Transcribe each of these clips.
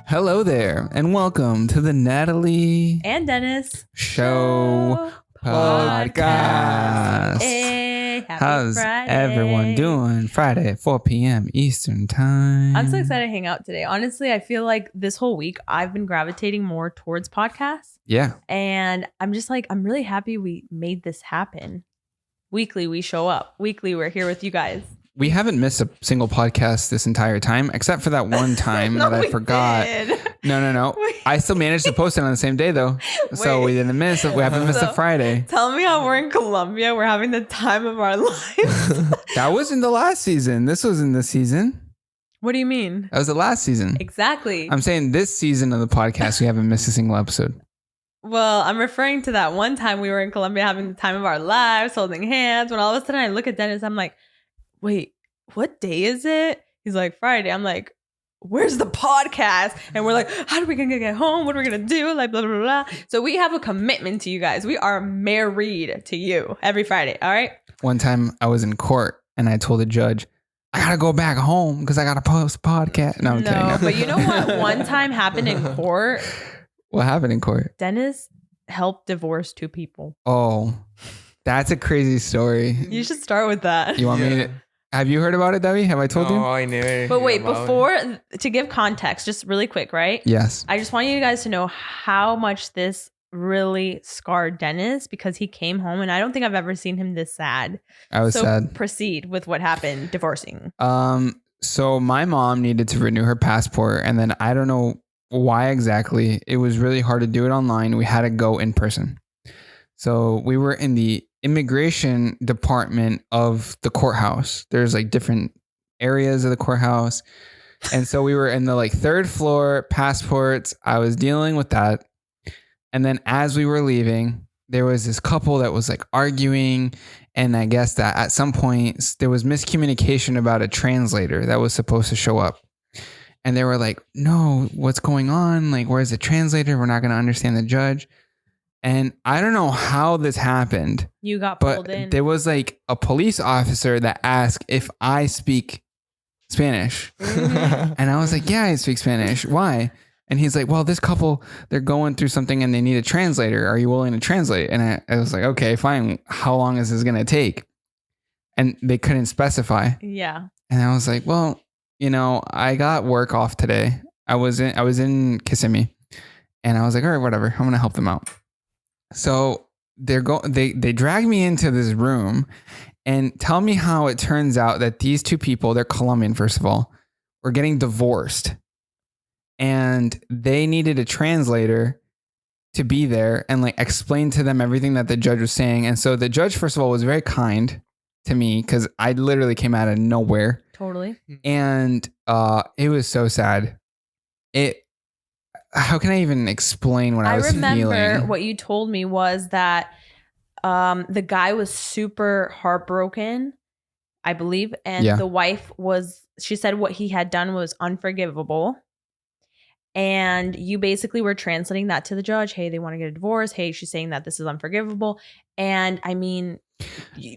Hello there, and welcome to the Natalie and Dennis Show Podcast. Hey, happy How's Friday. everyone doing? Friday at 4 p.m. Eastern Time. I'm so excited to hang out today. Honestly, I feel like this whole week I've been gravitating more towards podcasts. Yeah. And I'm just like, I'm really happy we made this happen. Weekly, we show up. Weekly, we're here with you guys. We haven't missed a single podcast this entire time, except for that one time that I forgot. Did. No. I still managed to post it on the same day, though. So we didn't miss it. We haven't missed a Friday. Tell me how we're in Colombia. We're having the time of our lives. That was in the last season. This was in this season. What do you mean? That was the last season. Exactly. I'm saying this season of the podcast, we haven't missed a single episode. Well, I'm referring to that one time we were in Colombia having the time of our lives, holding hands. When all of a sudden I look at Dennis, I'm like, wait, what day is it? He's like, Friday. I'm like, where's the podcast? And we're like, how are we going to get home? What are we going to do? Like, blah, blah, blah, blah. So we have a commitment to you guys. We are married to you every Friday. All right. One time I was in court and I told the judge, I got to go back home because I got to post a podcast. No, I'm kidding. No. But you know what? One time happened in court. What happened in court? Dennis helped divorce 2 people. Oh, that's a crazy story. You should start with that. You want me to? Have you heard about it, Debbie? Have I told you? Oh, I knew it. But wait, to give context, just really quick, right? Yes. I just want you guys to know how much this really scarred Dennis because he came home and I don't think I've ever seen him this sad. I was sad. Proceed with what happened, divorcing. So my mom needed to renew her passport, and then I don't know why exactly. It was really hard to do it online. We had to go in person. So we were in the immigration department of the courthouse. There's like different areas of the courthouse. And so we were in the like 3rd floor, passports. I was dealing with that. And then as we were leaving, there was this couple that was like arguing. And I guess that at some point there was miscommunication about a translator that was supposed to show up. And they were like, no, what's going on? Like, where's the translator? We're not going to understand the judge. And I don't know how this happened. You got pulled in. There was like a police officer that asked if I speak Spanish. Mm-hmm. And I was like, yeah, I speak Spanish. Why? And he's like, well, this couple, they're going through something and they need a translator. Are you willing to translate? And I was like, okay, fine. How long is this going to take? And they couldn't specify. Yeah. And I was like, well, you know, I got work off today. I was in Kissimmee. And I was like, all right, whatever. I'm going to help them out. So they drag me into this room and tell me how it turns out that these 2 people, they're Colombian, first of all, were getting divorced. And they needed a translator to be there and like explain to them everything that the judge was saying. And so the judge, first of all, was very kind to me because I literally came out of nowhere. Totally. And it was so sad. How can I even explain what I was feeling? I remember what you told me was that the guy was super heartbroken, I believe. And the wife she said what he had done was unforgivable. And you basically were translating that to the judge. Hey, they want to get a divorce. Hey, she's saying that this is unforgivable. And I mean,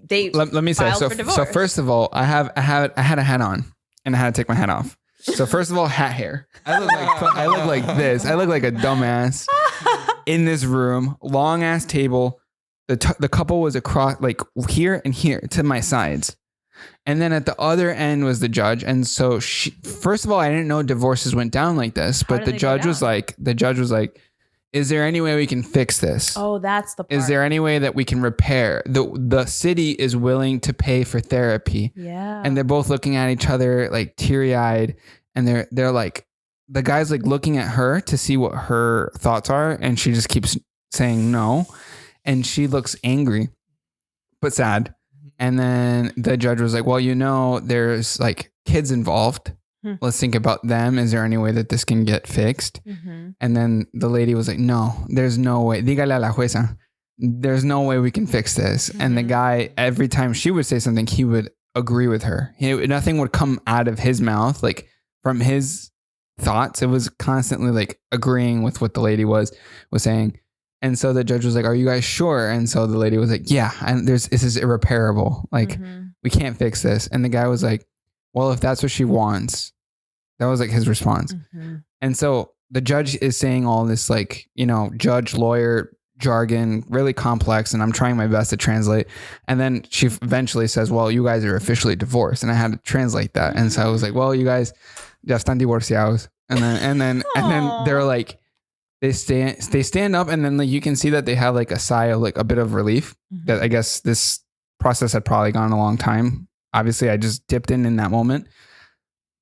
they let me say, so first of all, I had a hat on and I had to take my hat off. So first of all, hat hair. I look like this. I look like a dumbass in this room. Long ass table. The couple was across like here and here to my sides. And then at the other end was the judge. And so first of all, I didn't know divorces went down like this, but the judge was like, is there any way we can fix this? Oh, that's the part. Is there any way that we can repair? The city is willing to pay for therapy. Yeah. And they're both looking at each other like teary-eyed. And they're like, the guy's like looking at her to see what her thoughts are. And she just keeps saying no. And she looks angry, but sad. And then the judge was like, well, you know, there's like kids involved. Let's think about them. Is there any way that this can get fixed? Mm-hmm. And then the lady was like, no, there's no way. Dígale a la jueza. There's no way we can fix this. Mm-hmm. And the guy, every time she would say something, he would agree with her. Nothing would come out of his mouth, like from his thoughts. It was constantly like agreeing with what the lady was saying. And so the judge was like, are you guys sure? And so the lady was like, yeah, and this is irreparable. Like, we can't fix this. And the guy was like, well, if that's what she wants, that was like his response. And so the judge is saying all this like, judge, lawyer jargon, really complex. And I'm trying my best to translate. And then she eventually says, well, you guys are officially divorced. And I had to translate that. And so I was like, well, you guys ya están divorciados. And then they're like, they stand up, and then like you can see that they have like a sigh of like a bit of relief that I guess this process had probably gone a long time. Obviously I just dipped in that moment.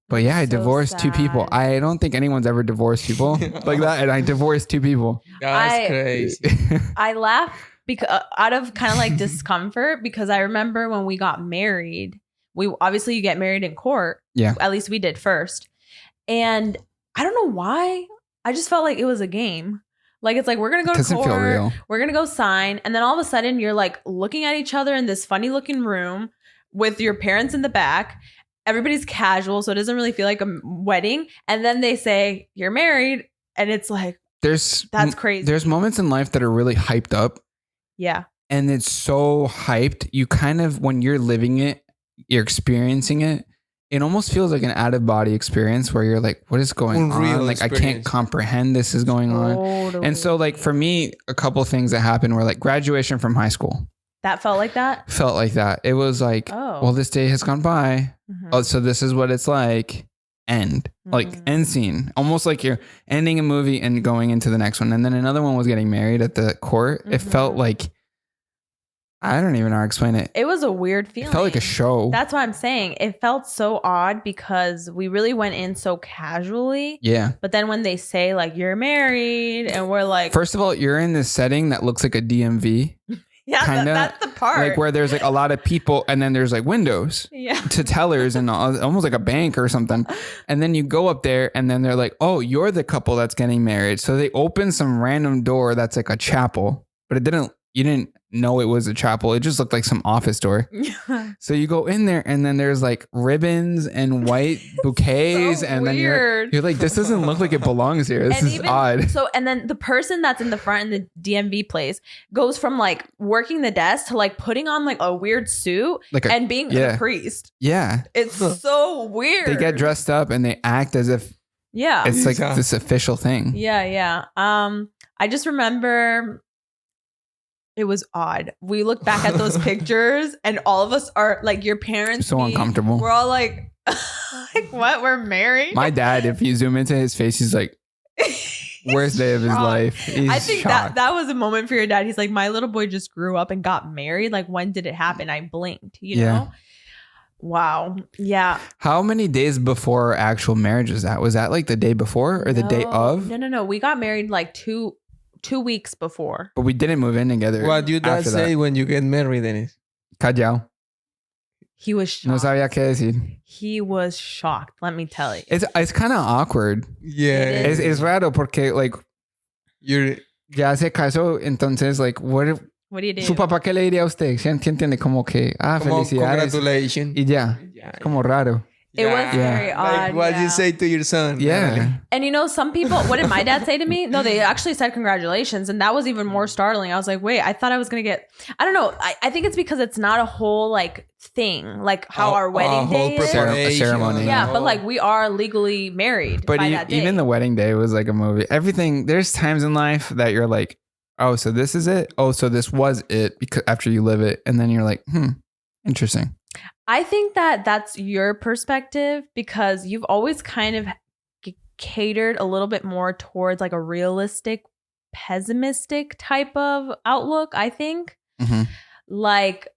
But yeah, I divorced two people. I don't think anyone's ever divorced people like that. And I divorced two people. That's crazy. I laugh because out of kind of like discomfort, because I remember when we got married, obviously you get married in court. Yeah. At least we did first. And I don't know why. I just felt like it was a game. Like, it's like, we're going to go to Doesn't court. feel real. We're going to go sign. And then all of a sudden you're like looking at each other in this funny looking room with your parents in the back. Everybody's casual, so it doesn't really feel like a wedding. And then they say you're married, and it's like, that's crazy. There's moments in life that are really hyped up. Yeah. And it's so hyped. You kind of, when you're living it, you're experiencing it. It almost feels like an out of body experience where you're like, what is going on? Like, experience. I can't comprehend this is going on. And so like for me, a couple things that happened were like graduation from high school. That felt like that? Felt like that. It was like, well, this day has gone by. Oh, so this is what it's like. End. Like end scene. Almost like you're ending a movie and going into the next one. And then another one was getting married at the court. It felt like, I don't even know how to explain it. It was a weird feeling. It felt like a show. That's what I'm saying. It felt so odd because we really went in so casually. Yeah. But then when they say like, you're married, and we're like, first of all, you're in this setting that looks like a DMV. Yeah, kinda, that's the part. Like where there's like a lot of people, and then there's like windows to tellers and almost like a bank or something. And then you go up there, and then they're like, oh, you're the couple that's getting married. So they open some random door that's like a chapel, but you didn't know it was a chapel. It just looked like some office door. So you go in there, and then there's like ribbons and white bouquets. So and weird. Then you're like, this doesn't look like it belongs here. This is odd. So, and then the person that's in the front in the DMV place goes from like working the desk to like putting on like a weird suit and being a priest. Yeah. It's so weird. They get dressed up and they act as if it's like this official thing. Yeah. I just remember it was odd. We look back at those pictures, and all of us are like, your parents. So uncomfortable. We're all like, like, what? We're married? My dad, if you zoom into his face, he's like, worst day of his life. He's I think shocked. that was a moment for your dad. He's like, my little boy just grew up and got married. Like, when did it happen? I blinked, you know? Wow. Yeah. How many days before actual marriage was that? Was that like the day before or the day of? No. We got married like two weeks before. But we didn't move in together. What do you dad say when you get married, Dennis? Callao. He was shocked. No sabía qué decir. He was shocked, let me tell you. It's kind of awkward. Yeah. Es raro porque like ya se casó, entonces like what do you do? Su papá qué le diría a usted? ¿Se entiende como que felicidades? Congratulations. Y ya. Como raro. It was very odd. Like what you say to your son. Yeah. Natalie. And you know, some people, what did my dad say to me? No, they actually said congratulations. And that was even more startling. I was like, wait, I thought I was going to get, I don't know. I think it's because it's not a whole like thing, like how our wedding day is. A ceremony. Yeah, but like we are legally married by that day. Even the wedding day was like a movie. Everything, there's times in life that you're like, oh, so this is it? Oh, so this was it because after you live it. And then you're like, interesting. I think that that's your perspective because you've always kind of catered a little bit more towards like a realistic, pessimistic type of outlook, I think. Like,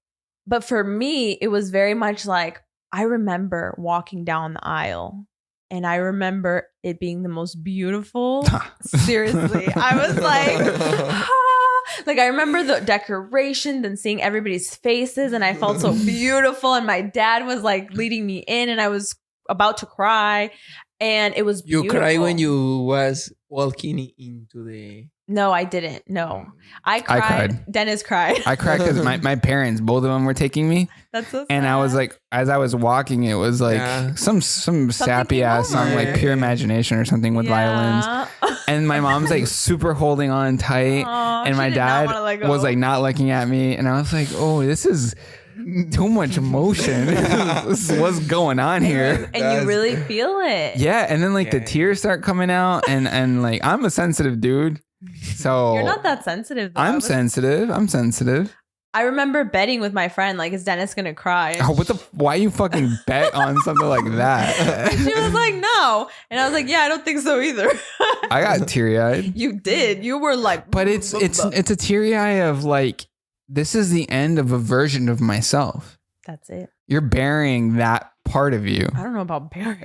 but for me, it was very much like, I remember walking down the aisle and I remember it being the most beautiful. Seriously. I was like, like I remember the decorations and seeing everybody's faces and I felt so beautiful. And my dad was like leading me in and I was about to cry and it was beautiful. You cried when you was walking into the... No, I didn't. No, I cried. Dennis cried. I cried because my parents, both of them were taking me. That's so sad. And I was like, as I was walking, it was like some sappy ass song, like Pure Imagination or something with violins. And my mom's like super holding on tight. And my dad was like not looking at me. And I was like, oh, this is too much emotion. This is what's going on here. And you really feel it. Yeah, and then like the tears start coming out, and like I'm a sensitive dude, so you're not that sensitive. Though. I'm sensitive. I remember betting with my friend, like, is Dennis gonna cry? Oh, why you fucking bet on something like that? She was like, no. And I was like, yeah, I don't think so either. I got teary-eyed. You did. You were like, but it's a teary eye of like, this is the end of a version of myself. That's it. You're burying that part of you. I don't know about burying.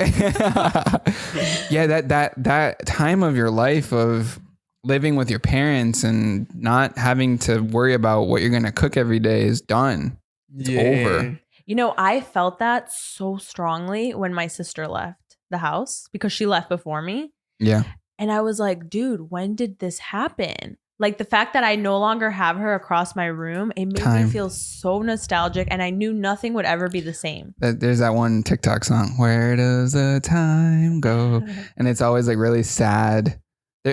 Yeah, that time of your life of living with your parents and not having to worry about what you're going to cook every day is done. It's over. You know, I felt that so strongly when my sister left the house because she left before me. Yeah. And I was like, dude, when did this happen? Like the fact that I no longer have her across my room, it made me feel so nostalgic. And I knew nothing would ever be the same. There's that one TikTok song, "Where does the time go?" And it's always like really sad.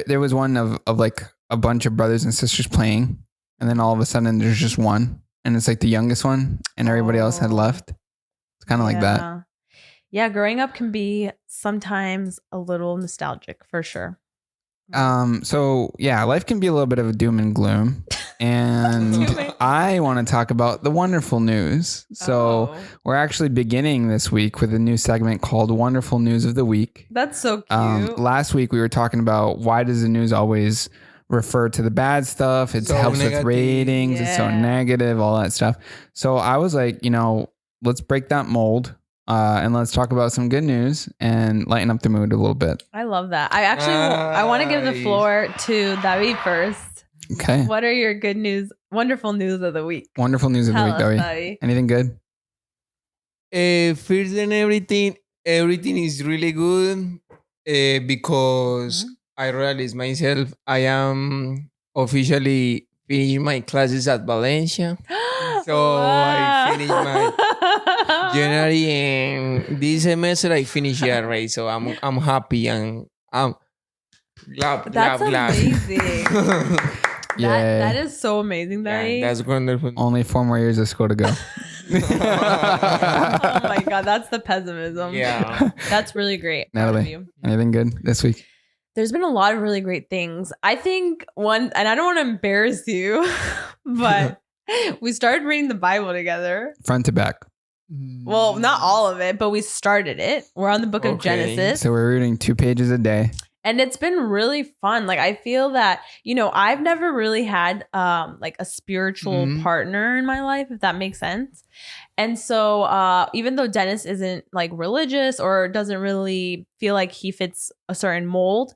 There was one of like a bunch of brothers and sisters playing, and then all of a sudden there's just one, and it's like the youngest one, and everybody else had left. It's kind of like that. Yeah, growing up can be sometimes a little nostalgic for sure. So yeah, life can be a little bit of a doom and gloom, and I want to talk about the wonderful news. So we're actually beginning this week with a new segment called Wonderful News of the Week. That's so cute. Last week we were talking about why does the news always refer to the bad stuff? It helps with ratings. Yeah. It's so negative, all that stuff. So I was like, let's break that mold. And let's talk about some good news and lighten up the mood a little bit. I love that. I want to give the floor to David first. Okay. What are your good news, wonderful news of the week? Wonderful news of the week, David. Anything good? First and everything is really good because I realized myself I am officially finishing my classes at Valencia. So I finished my January, and this semester I finished it already. So I'm happy and I'm glad. That's amazing. Yeah, that is so amazing. That's wonderful. Only 4 more years of school to go. Oh my God, that's the pessimism. Yeah, that's really great. Natalie, anything good this week? There's been a lot of really great things. I think one, and I don't want to embarrass you, but we started reading the Bible together. Front to back. Well, not all of it, but we started it. We're on the book of Genesis. So we're reading 2 pages a day. And it's been really fun. Like, I feel that, I've never really had like a spiritual partner in my life, if that makes sense. And so even though Dennis isn't like religious or doesn't really feel like he fits a certain mold,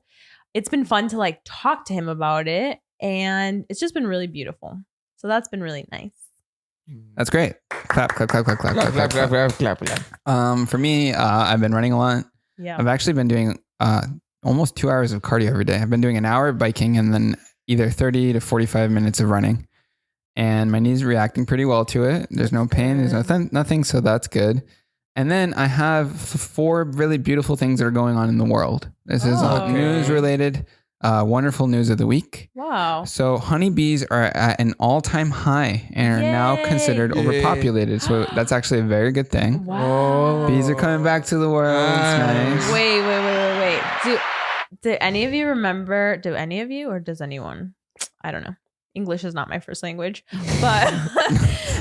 it's been fun to like talk to him about it. And it's just been really beautiful. So that's been really nice. That's great. Clap, clap, clap, clap, clap, clap, clap, clap, clap, clap, clap. For me, I've been running a lot. Yeah. I've actually been doing almost 2 hours of cardio every day. I've been doing an hour of biking and then either 30 to 45 minutes of running. And my knee's reacting pretty well to it. There's no pain. There's nothing. So that's good. And then I have 4 really beautiful things that are going on in the world. This is news related. Wonderful news of the week. Wow. So honeybees are at an all-time high and are now considered overpopulated. So that's actually a very good thing. Wow. Bees are coming back to the world. It's nice. Wait. Do any of you remember, or does anyone? I don't know. English is not my first language. But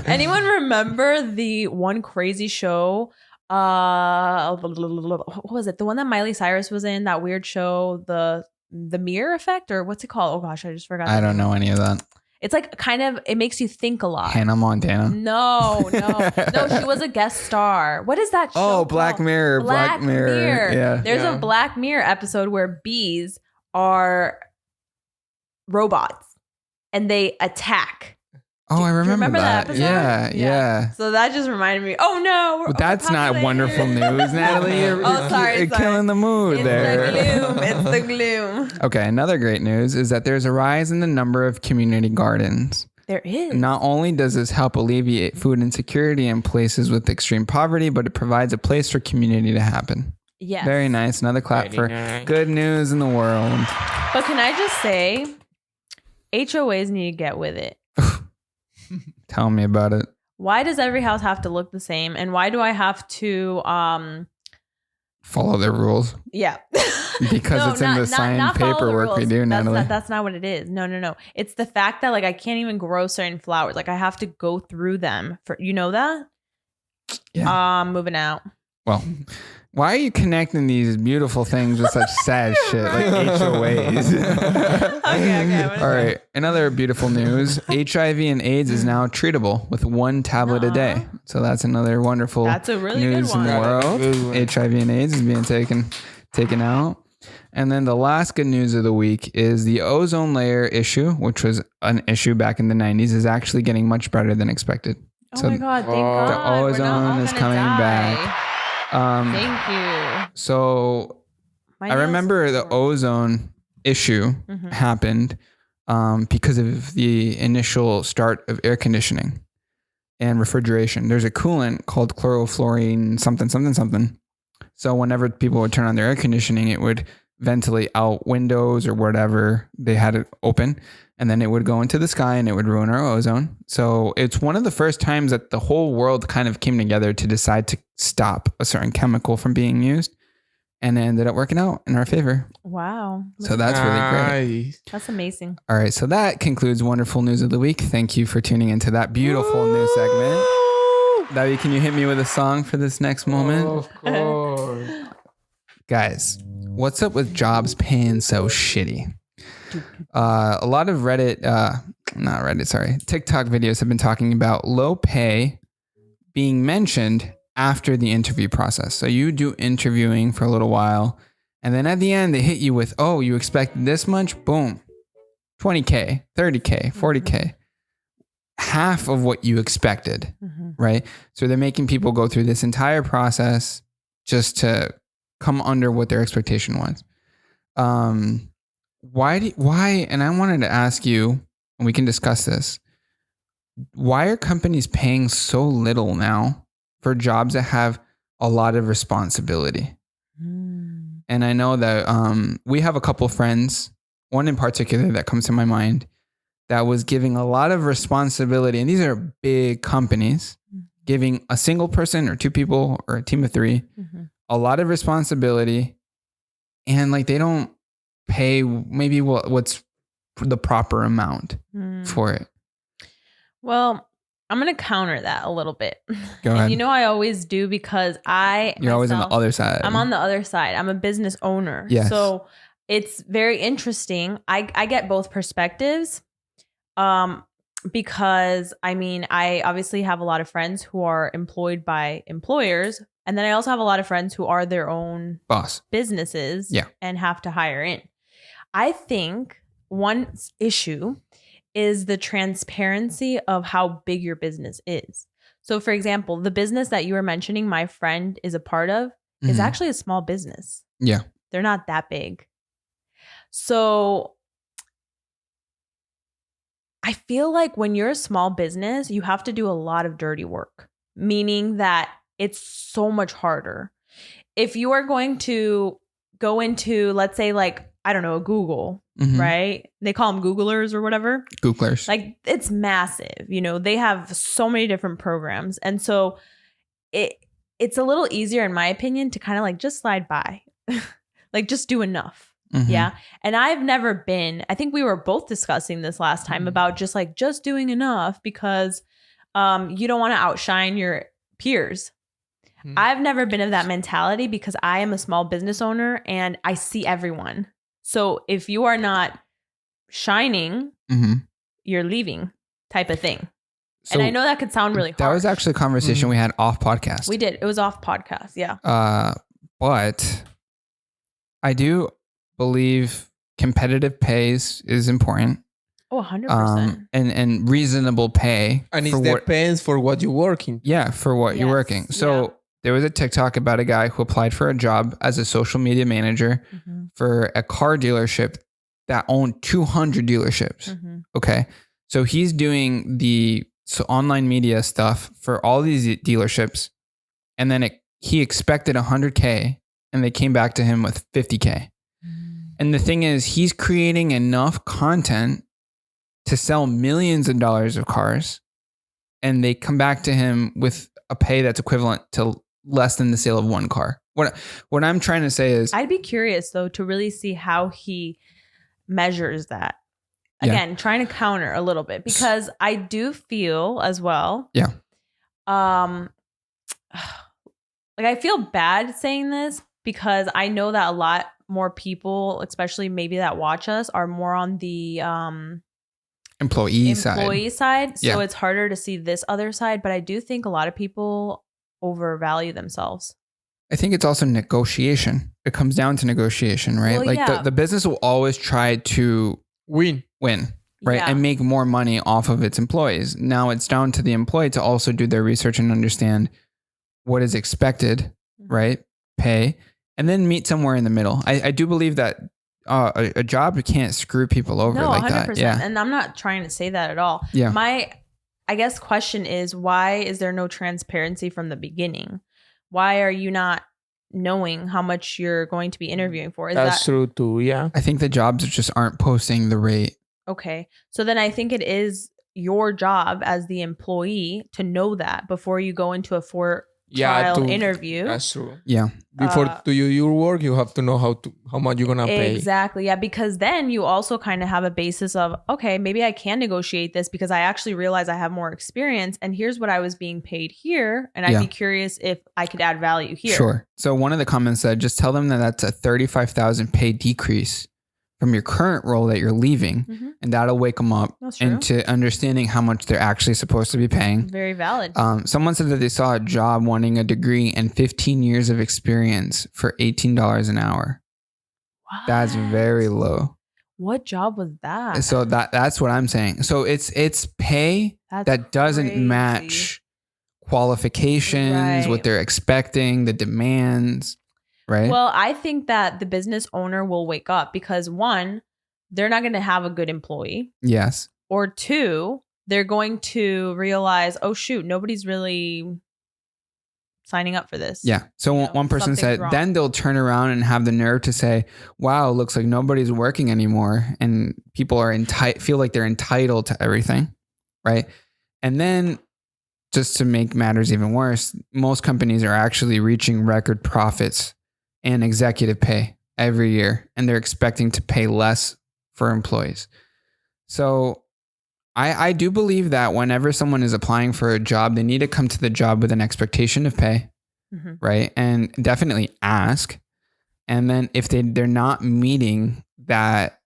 anyone remember the one crazy show? What was it? The one that Miley Cyrus was in, that weird show, the mirror effect, or what's it called? Oh gosh, I just forgot. I don't know any of that. It's like kind of, it makes you think a lot. Hannah Montana? No, she was a guest star. What is that show? Oh, Black Mirror. Black Mirror. Yeah. There's a Black Mirror episode where bees are robots and they attack. Oh, I remember that. Episode? Yeah. So that just reminded me. Oh no, well, that's not wonderful news, Natalie. You're killing the mood there. It's the gloom. Okay, another great news is that there's a rise in the number of community gardens. There is. Not only does this help alleviate food insecurity in places with extreme poverty, but it provides a place for community to happen. Yes. Very nice. Another clap for good news in the world. But can I just say, HOAs need to get with it. Tell me about it. why does every house have to look the same? And why do I have to follow their rules? Yeah. Because it's in the signed paperwork we do, Natalie. That's not what it is. No. It's the fact that like I can't even grow certain flowers. Like I have to go through them for, you know that? Yeah. Moving out. Well, why are you connecting these beautiful things with such sad shit like HOAs? Okay. All right. Another beautiful news. HIV and AIDS is now treatable with 1 tablet a day. So that's another wonderful That's a really news good one. in the world. HIV and AIDS is being taken out. And then the last good news of the week is the ozone layer issue, which was an issue back in the 90s, is actually getting much better than expected. Oh my God, thank God. The ozone is coming back. Thank you. So I remember the ozone issue happened because of the initial start of air conditioning and refrigeration. There's a coolant called chlorofluorine something. So whenever people would turn on their air conditioning, it would ventilate out windows or whatever they had it open. And then it would go into the sky and it would ruin our ozone. So it's one of the first times that the whole world kind of came together to decide to stop a certain chemical from being used. And it ended up working out in our favor. Wow. So that's really great. That's amazing. All right. So that concludes Wonderful News of the Week. Thank you for tuning into that beautiful news segment. David, can you hit me with a song for this next moment? Of course. Guys, what's up with jobs paying so shitty? A lot of TikTok videos have been talking about low pay being mentioned after the interview process. So you do interviewing for a little while, and then at the end they hit you with, oh, you expect this much? Boom. 20K, 30K, 40K. Half of what you expected, right? So they're making people go through this entire process just to come under what their expectation was. Why? And I wanted to ask you, and we can discuss this. Why are companies paying so little now for jobs that have a lot of responsibility? And I know that we have a couple of friends, one in particular that comes to my mind, that was giving a lot of responsibility. And these are big companies giving a single person or 2 people or a team of 3 a lot of responsibility. And like, they don't pay maybe what's the proper amount for it. Well, I'm going to counter that a little bit. Go ahead. You know, I always do because You're always on the other side. I'm on the other side. I'm a business owner. Yes. So it's very interesting. I get both perspectives. Because I mean, I obviously have a lot of friends who are employed by employers. And then I also have a lot of friends who are their own boss businesses and have to hire in. I think one issue is the transparency of how big your business is. So for example, the business that you were mentioning, my friend is a part of, is actually a small business. Yeah. They're not that big. So I feel like when you're a small business, you have to do a lot of dirty work, meaning that it's so much harder. If you are going to go into, let's say, like, I don't know, a Google, right? They call them Googlers or whatever. Googlers. Like, it's massive. You know, they have so many different programs. And so it's a little easier, in my opinion, to kind of like just slide by, like just do enough. Yeah. And I've never been, I think we were both discussing this last time about just doing enough because you don't want to outshine your peers. I've never been of that mentality because I am a small business owner and I see everyone. So if you are not shining, you're leaving type of thing. So and I know that could sound really hard. That was actually a conversation we had off podcast. We did. It was off podcast. Yeah. But I do believe competitive pay is important. Oh, 100%. And reasonable pay. And it depends for what you're working. Yeah, for what you're working. So there was a TikTok about a guy who applied for a job as a social media manager for a car dealership that owned 200 dealerships. Okay. So he's doing the online media stuff for all these dealerships. And then he expected 100K and they came back to him with 50K. And the thing is, he's creating enough content to sell millions of dollars of cars. and they come back to him with a pay that's equivalent to less than the sale of one car. What I'm trying to say is, I'd be curious though to really see how he measures that. Again, trying to counter a little bit, because I do feel as well. Yeah. Like I feel bad saying this because I know that a lot more people, especially maybe that watch us, are more on the employee side. So it's harder to see this other side. But I do think a lot of people overvalue themselves. I think it's also negotiation. It comes down to negotiation, right? Well, the business will always try to win, right? Yeah. And make more money off of its employees. Now it's down to the employee to also do their research and understand what is expected, right? Pay, and then meet somewhere in the middle. I do believe that a job can't screw people over like 100%. That. Yeah. And I'm not trying to say that at all. Yeah. My, I guess, question is, why is there no transparency from the beginning? Why are you not knowing how much you're going to be interviewing for? That's true too, yeah. I think the jobs just aren't posting the rate. Okay. So then I think it is your job as the employee to know that before you go into a trial interview. That's true. Yeah. Before to do your work, you have to know how much you're gonna pay. Exactly. Yeah. Because then you also kind of have a basis of, okay, maybe I can negotiate this because I actually realize I have more experience, and here's what I was being paid here, and I'd be curious if I could add value here. Sure. So one of the comments said, just tell them that that's a 35,000 pay decrease from your current role that you're leaving, and that'll wake them up into understanding how much they're actually supposed to be paying. Very valid. Someone said that they saw a job wanting a degree and 15 years of experience for $18 an hour. What? That's very low. What job was that? So that's what I'm saying. So it's pay that doesn't match qualifications, what they're expecting, the demands. Right. Well, I think that the business owner will wake up because, one, they're not going to have a good employee. Yes. Or two, they're going to realize, oh, shoot, nobody's really signing up for this. Yeah. So one person said, wrong. Then they'll turn around and have the nerve to say, wow, looks like nobody's working anymore. And people are feel like they're entitled to everything. Right. And then, just to make matters even worse, most companies are actually reaching record profits and executive pay every year, and they're expecting to pay less for employees. So I do believe that whenever someone is applying for a job, they need to come to the job with an expectation of pay, right? And definitely ask. And then if they're not meeting that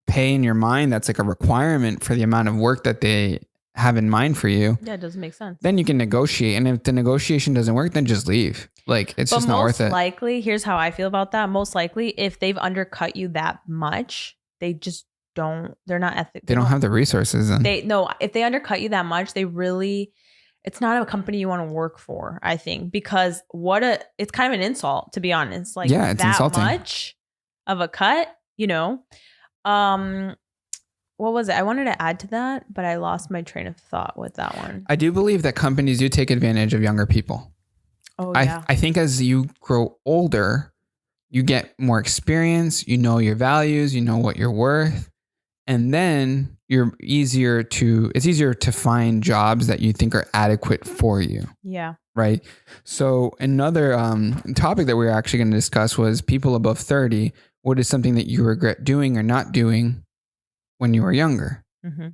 pay in your mind, that's like a requirement for the amount of work that they have in mind for you. Yeah, it doesn't make sense. Then you can negotiate. And if the negotiation doesn't work, then just leave. Like, it's just not worth it. Most likely, here's how I feel about that. Most likely, if they've undercut you that much, they just they're not ethical. They don't have the resources. If they undercut you that much, it's not a company you want to work for, I think, because it's kind of an insult, to be honest. Like, yeah, it's that insulting. Much of a cut, what was it? I wanted to add to that, but I lost my train of thought with that one. I do believe that companies do take advantage of younger people. Oh, yeah. I think as you grow older, you get more experience, you know your values, you know what you're worth. And then it's easier to find jobs that you think are adequate for you. Yeah. Right. So another topic that we were actually going to discuss was people above 30. What is something that you regret doing or not doing when you were younger?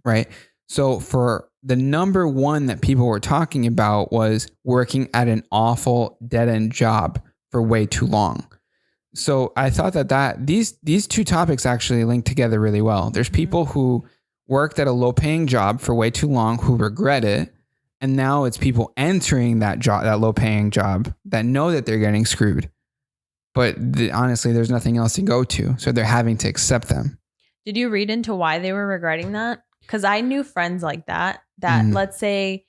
Right. So for the number one that people were talking about was working at an awful dead end job for way too long. So I thought that these two topics actually link together really well. There's people who worked at a low paying job for way too long who regret it. And now it's people entering that job, that low paying job, that know that they're getting screwed. But honestly, there's nothing else to go to. So they're having to accept them. Did you read into why they were regretting that? Because I knew friends like that let's say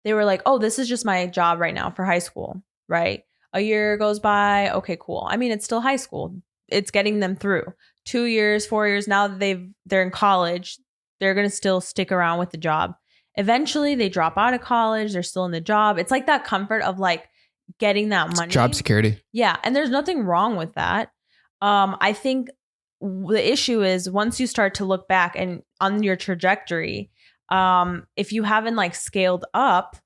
they were like, oh, this is just my job right now for high school, right? A year goes by. Okay, cool. I mean, it's still high school. It's getting them through 2 years, 4 years. Now that they're in college, they're going to still stick around with the job. Eventually they drop out of college. They're still in the job. It's like that comfort of like getting that money. Job security. Yeah. And there's nothing wrong with that. I think the issue is once you start to look back and on your trajectory If you haven't like scaled up,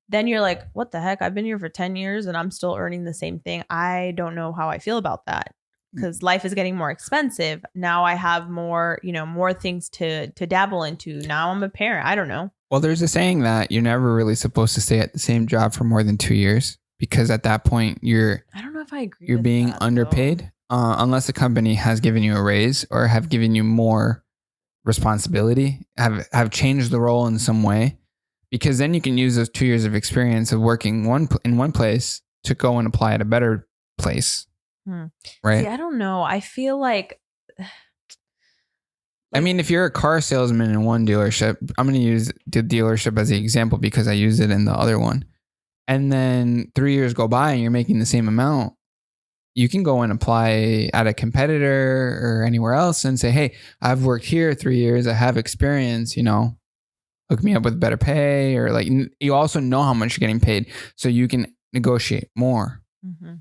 then you're like, what the heck? I've been here for 10 years and I'm still earning the same thing. I don't know how I feel about that, because life is getting more expensive. Now I have more, more things to dabble into. Now I'm a parent. I don't know. Well, there's a saying that you're never really supposed to stay at the same job for more than 2 years, because at that point I don't know if I agree. You're being underpaid, unless the company has given you a raise or have given you more responsibility, have changed the role in some way, because then you can use those 2 years of experience of working in one place to go and apply at a better place. Right? See, I don't know. I feel like I mean, if you're a car salesman in one dealership, I'm going to use the dealership as the example because I used it in the other one. And then 3 years go by and you're making the same amount. You can go and apply at a competitor or anywhere else and say, hey, I've worked here 3 years. I have experience, hook me up with better pay, or like you also know how much you're getting paid, so you can negotiate more. Mm-hmm.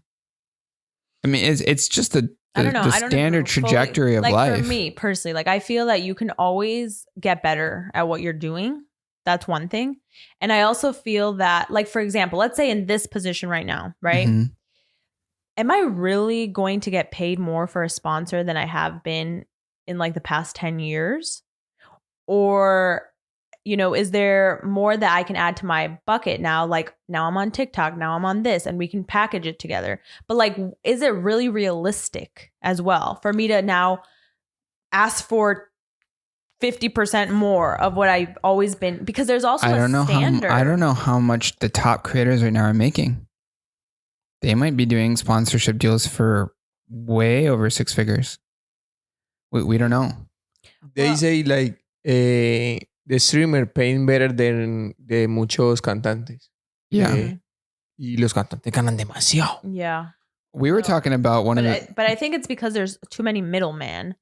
I mean, it's just the standard trajectory of life. For me personally, like I feel that you can always get better at what you're doing. That's one thing. And I also feel that, like, for example, let's say in this position right now, right? Mm-hmm. Am I really going to get paid more for a sponsor than I have been in like the past 10 years? Or, is there more that I can add to my bucket now? Like now I'm on TikTok, now I'm on this, and we can package it together. But like, is it really realistic as well for me to now ask for 50% more of what I've always been? Because there's also a standard. I don't know how much the top creators right now are making. They might be doing sponsorship deals for way over 6 figures. We don't know. They say like the streamer paying better than de muchos cantantes. Yeah. Y los cantantes ganan demasiado. Yeah. We were talking about but I think it's because there's too many middlemen.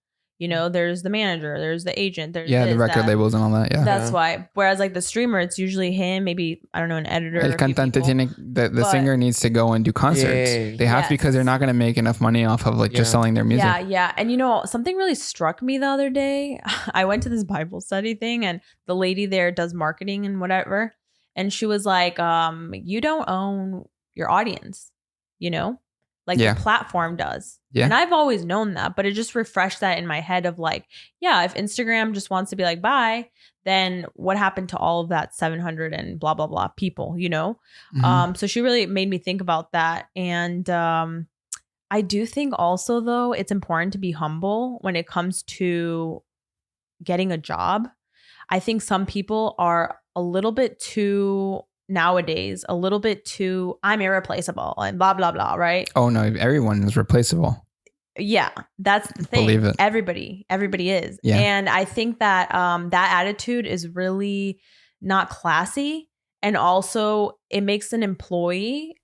There's the manager, there's the agent, there's the record labels and all that. Yeah, that's why. Whereas like the streamer, it's usually him, maybe I don't know, an editor. El cantante the singer needs to go and do concerts. Yeah. They have to, because they're not going to make enough money off of just selling their music. Yeah. And something really struck me the other day. I went to this Bible study thing, and the lady there does marketing and whatever, and she was like, "You don't own your audience, Like the platform does." Yeah. And I've always known that, but it just refreshed that in my head of like, if Instagram just wants to be like, bye, then what happened to all of that 700 and blah, blah, blah people, Mm-hmm. So she really made me think about that. And I do think also, though, it's important to be humble when it comes to getting a job. I think some people are a little bit too... nowadays a little bit too, I'm irreplaceable and blah blah blah, right? Oh no, everyone is replaceable. Yeah, that's the thing. Believe it. Everybody is. Yeah. And I think that that attitude is really not classy, and also it makes an employee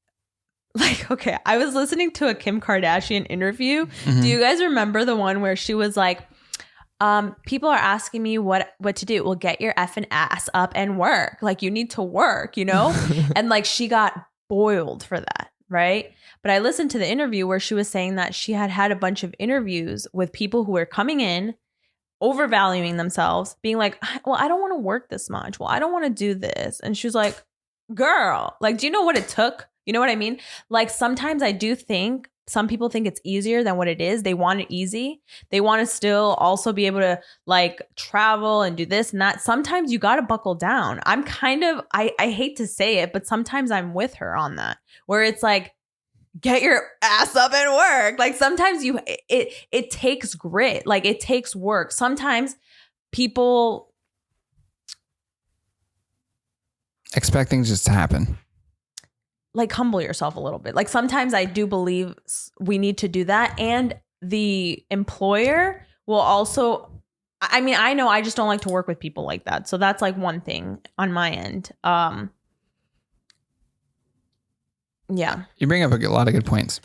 like, okay, I was listening to a Kim Kardashian interview. Mm-hmm. Do you guys remember the one where she was like, people are asking me what to do? Well, get your effing ass up and work. Like, you need to work, And like, she got boiled for that, right? But I listened to the interview where she was saying that she had a bunch of interviews with people who were coming in, overvaluing themselves, being like, well, I don't want to work this much. Well, I don't want to do this. And she was like, girl, like, do you know what it took? You know what I mean? Like, sometimes I do think some people think it's easier than what it is. They want it easy. They want to still also be able to like travel and do this and that. Sometimes you got to buckle down. I'm kind of, I hate to say it, but sometimes I'm with her on that, where it's like, get your ass up and work. Like, sometimes it takes grit. Like, it takes work. Sometimes people expect things just to happen. Like, humble yourself a little bit. Like, sometimes I do believe we need to do that. And the employer will also, I mean, I know I just don't like to work with people like that. So that's like one thing on my end. Yeah. You bring up a lot of good points.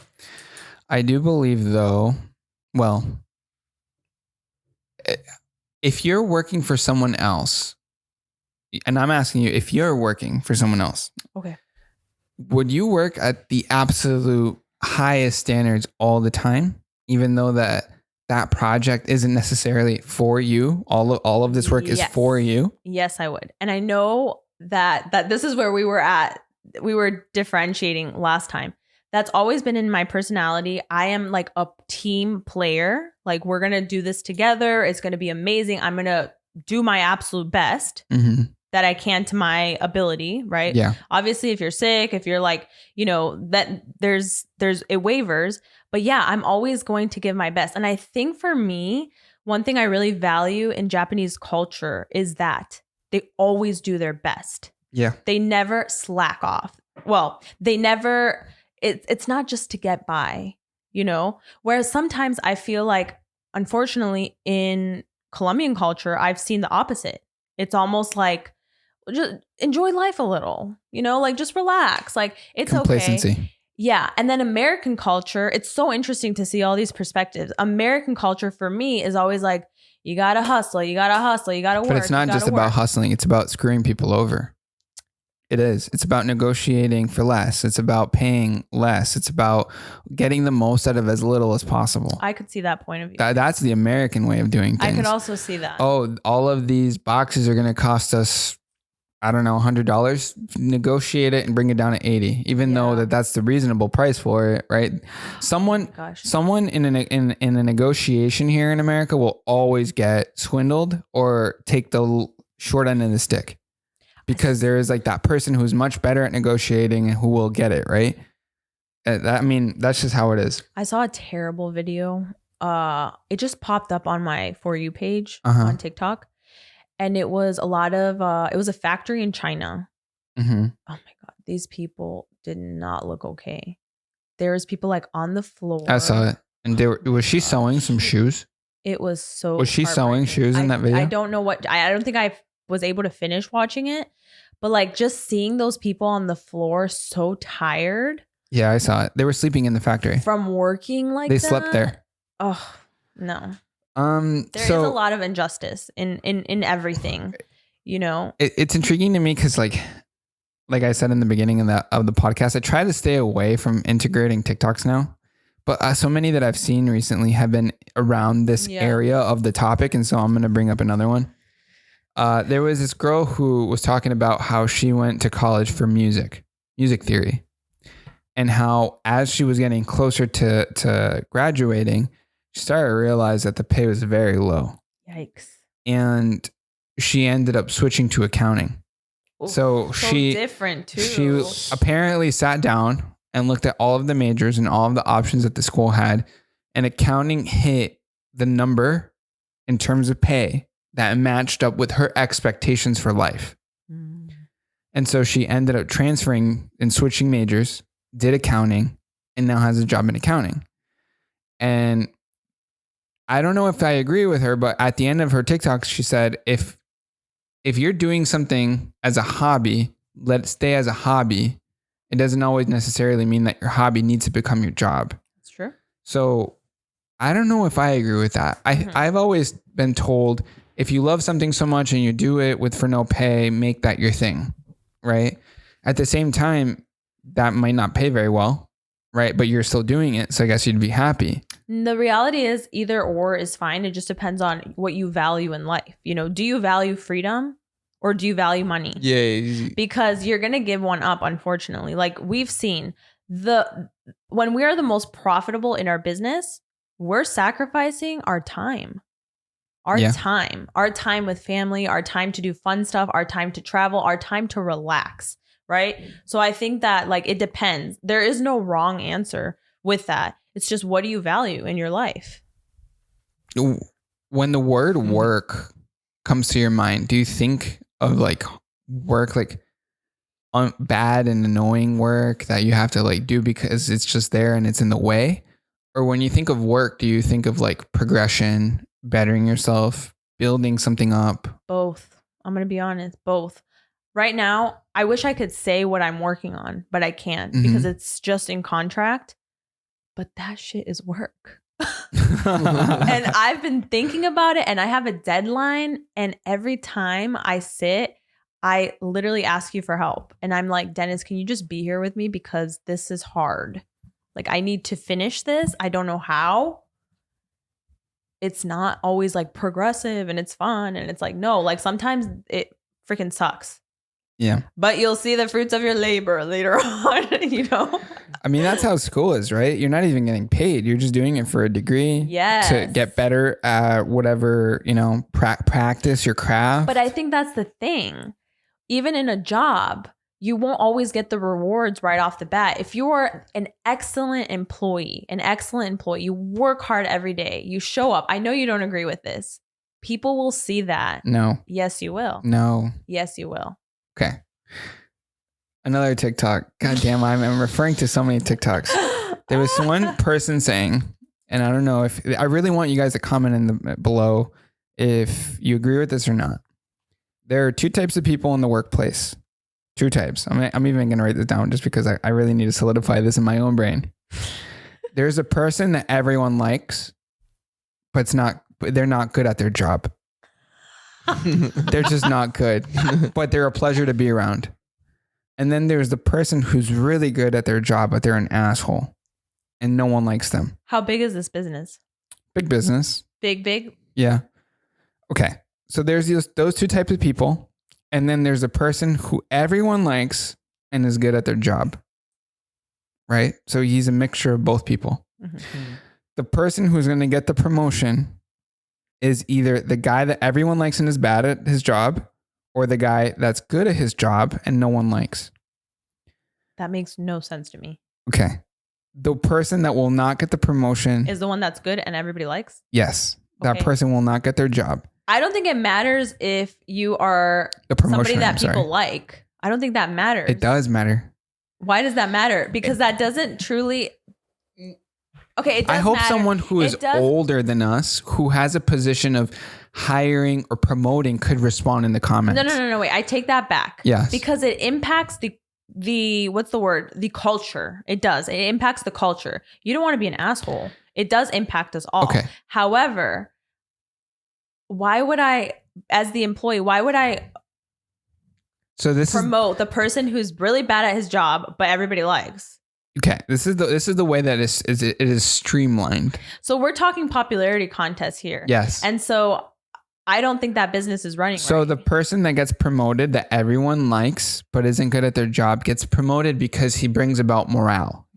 I do believe, though, well, if you're working for someone else, and I'm asking you, if you're working for someone else. Okay. Would you work at the absolute highest standards all the time, even though that that project isn't necessarily for you. All of this work is for you. Yes, I would. And I know that this is where we were at. We were differentiating last time. That's always been in my personality. I am like a team player. Like, we're going to do this together. It's going to be amazing. I'm going to do my absolute best that I can to my ability, right? Yeah. Obviously, if you're sick, if you're like, that there's it waivers. But yeah, I'm always going to give my best. And I think for me, one thing I really value in Japanese culture is that they always do their best. Yeah. They never slack off. Well, they never... It's not just to get by, whereas sometimes I feel like, unfortunately, in Colombian culture, I've seen the opposite. It's almost like, just enjoy life a little, like just relax. Like, it's complacency. Okay. Yeah. And then American culture, it's so interesting to see all these perspectives. American culture for me is always like, you got to hustle, you got to hustle, you got to work. But it's not just about hustling. It's about screwing people over. It is. It's about negotiating for less. It's about paying less. It's about getting the most out of as little as possible. I could see that point of view. That's the American way of doing things. I could also see that. Oh, all of these boxes are going to cost us, I don't know, $100. Negotiate it and bring it down to 80, even though that's the reasonable price for it, right? Someone in a negotiation here in America will always get swindled or take the short end of the stick. Because there is like that person who's much better at negotiating and who will get it, right? That's just how it is. I saw a terrible video. It just popped up on my For You page on TikTok. And it was it was a factory in China. Mm-hmm. Oh my God. These people did not look okay. There was people like on the floor. I saw it. And was she sewing some shoes? It was so. Was she sewing shoes in that video? I don't know I don't think I was able to finish watching it, but like just seeing those people on the floor so tired. Yeah, I saw it. They were sleeping in the factory from working like they slept there. Oh no. There is a lot of injustice in everything, It's intriguing to me because like I said in the beginning of the podcast, I try to stay away from integrating TikToks now, but so many that I've seen recently have been around this area of the topic, and so I'm going to bring up another one. There was this girl who was talking about how she went to college for music theory, and how as she was getting closer to graduating, she started to realize that the pay was very low. Yikes. And she ended up switching to accounting. Oof, so she different too. She apparently sat down and looked at all of the majors and all of the options that the school had, and accounting hit the number in terms of pay that matched up with her expectations for life. And so she ended up transferring and switching majors, did accounting, and now has a job in accounting. And I don't know if I agree with her, but at the end of her TikTok, she said, if you're doing something as a hobby, let it stay as a hobby. It doesn't always necessarily mean that your hobby needs to become your job. That's true. So I don't know if I agree with that. I've always been told, if you love something so much and you do it for no pay, make that your thing, right? At the same time, that might not pay very well, right? But you're still doing it, so I guess you'd be happy. The reality is either or is fine. It just depends on what you value in life. Do you value freedom or do you value money? Yeah. Because you're going to give one up, unfortunately. Like we've seen, when we are the most profitable in our business, we're sacrificing our time. Our time with family, our time to do fun stuff, our time to travel, our time to relax, right? So I think that like it depends. There is no wrong answer with that. It's just, what do you value in your life? When the word work comes to your mind, do you think of like work, like bad and annoying work that you have to like do because it's just there and it's in the way? Or when you think of work, do you think of like progression, bettering yourself, building something up? Both. I'm going to be honest. Both. Right now, I wish I could say what I'm working on, but I can't because it's just in contract. But that shit is work. And I've been thinking about it, and I have a deadline. And every time I sit, I literally ask you for help. And I'm like, Dennis, can you just be here with me? Because this is hard. Like, I need to finish this. I don't know how. it's not always like progressive and it's fun. And it's like, no, like sometimes it freaking sucks. Yeah. But you'll see the fruits of your labor later on, you know? I mean, that's how school is, right? You're not even getting paid. You're just doing it for a degree. Yes. To get better at whatever, you know, practice your craft. But I think that's the thing. Even in a job, you won't always get the rewards right off the bat. If you are an excellent employee, you work hard every day, you show up. I know you don't agree with this. People will see that. No. Yes, you will. No. Yes, you will. Okay. Another TikTok. God damn, I'm referring to so many TikToks. There was one person saying, and I don't know if I really want you guys to comment in the below if you agree with this or not. There are two types of people in the workplace. Two types. I'm even going to write this down just because I really need to solidify this in my own brain. There's a person that everyone likes, but they're not good at their job. They're just not good, but they're a pleasure to be around. And then there's the person who's really good at their job, but they're an asshole and no one likes them. How big is this business? Big business. Big? Yeah. Okay. So there's those two types of people. And then there's a person who everyone likes and is good at their job. Right? So he's a mixture of both people. Mm-hmm. The person who's going to get the promotion is either the guy that everyone likes and is bad at his job, or the guy that's good at his job and no one likes. That makes no sense to me. Okay. The person that will not get the promotion is the one that's good and everybody likes? Yes. Okay. That person will not get their job. I don't think it matters if you are somebody that people like. I don't think that matters. It does matter. Why does that matter? Because that doesn't truly... Okay, it does I hope matter. Someone who is older than us, who has a position of hiring or promoting, could respond in the comments. No. Wait, I take that back. Yes. Because it impacts the what's the word? The culture. It does. It impacts the culture. You don't want to be an asshole. It does impact us all. Okay. However, why would I, as the employee, promote the person who's really bad at his job, but everybody likes? Okay, this is the way that it is streamlined. So we're talking popularity contests here. Yes. And so I don't think that business is running So right. the person that gets promoted that everyone likes but isn't good at their job gets promoted because he brings about morale.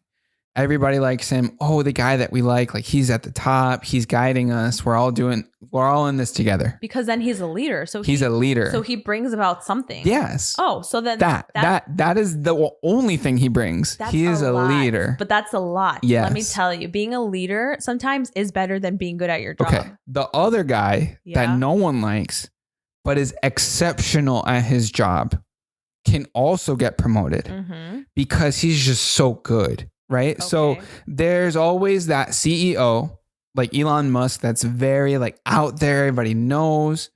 Everybody likes him. Oh, the guy that we like he's at the top. He's guiding us. We're all in this together. Because then he's a leader. So he's a leader. So he brings about something. Yes. Oh, so then that is the only thing he brings. He is a leader. But that's a lot. Yes. Let me tell you, being a leader sometimes is better than being good at your job. Okay. The other guy that no one likes, but is exceptional at his job, can also get promoted because he's just so good. Right. Okay. So there's always that CEO like Elon Musk that's very out there. Everybody knows,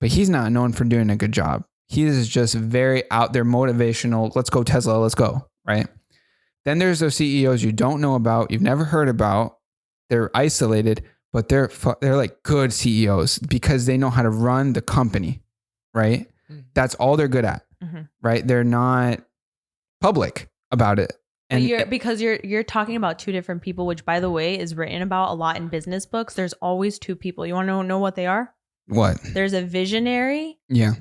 but he's not known for doing a good job. He is just very out there, motivational. Let's go Tesla. Let's go. Right. Then there's those CEOs you don't know about. You've never heard about. They're isolated, but they're like good CEOs because they know how to run the company. Right. Mm-hmm. That's all they're good at. Mm-hmm. Right. They're not public about it. But you're talking about two different people, which, by the way, is written about a lot in business books. There's always two people. You want to know what they are? What? There's a visionary. Yeah.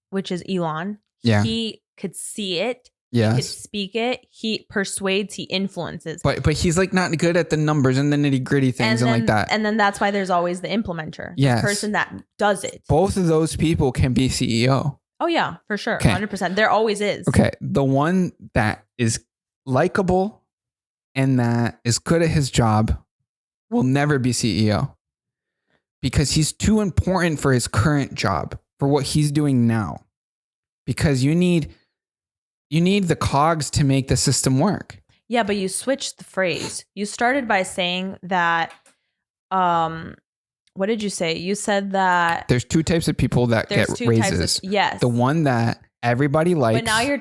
Which is Elon. Yeah. He could see it. Yes. He could speak it. He persuades. He influences. But he's not good at the numbers and the nitty gritty things and like that. And then that's why there's always the implementer. Yes. The person that does it. Both of those people can be CEO. Oh yeah, for sure. Okay. 100%. There always is. Okay. The one that is likable and that is good at his job will never be CEO because he's too important for his current job, for what he's doing now. Because you need the cogs to make the system work. Yeah, but you switched the phrase. You started by saying that what did you say? You said that there's two types of people that get raises. Yes. The one that everybody likes but now you're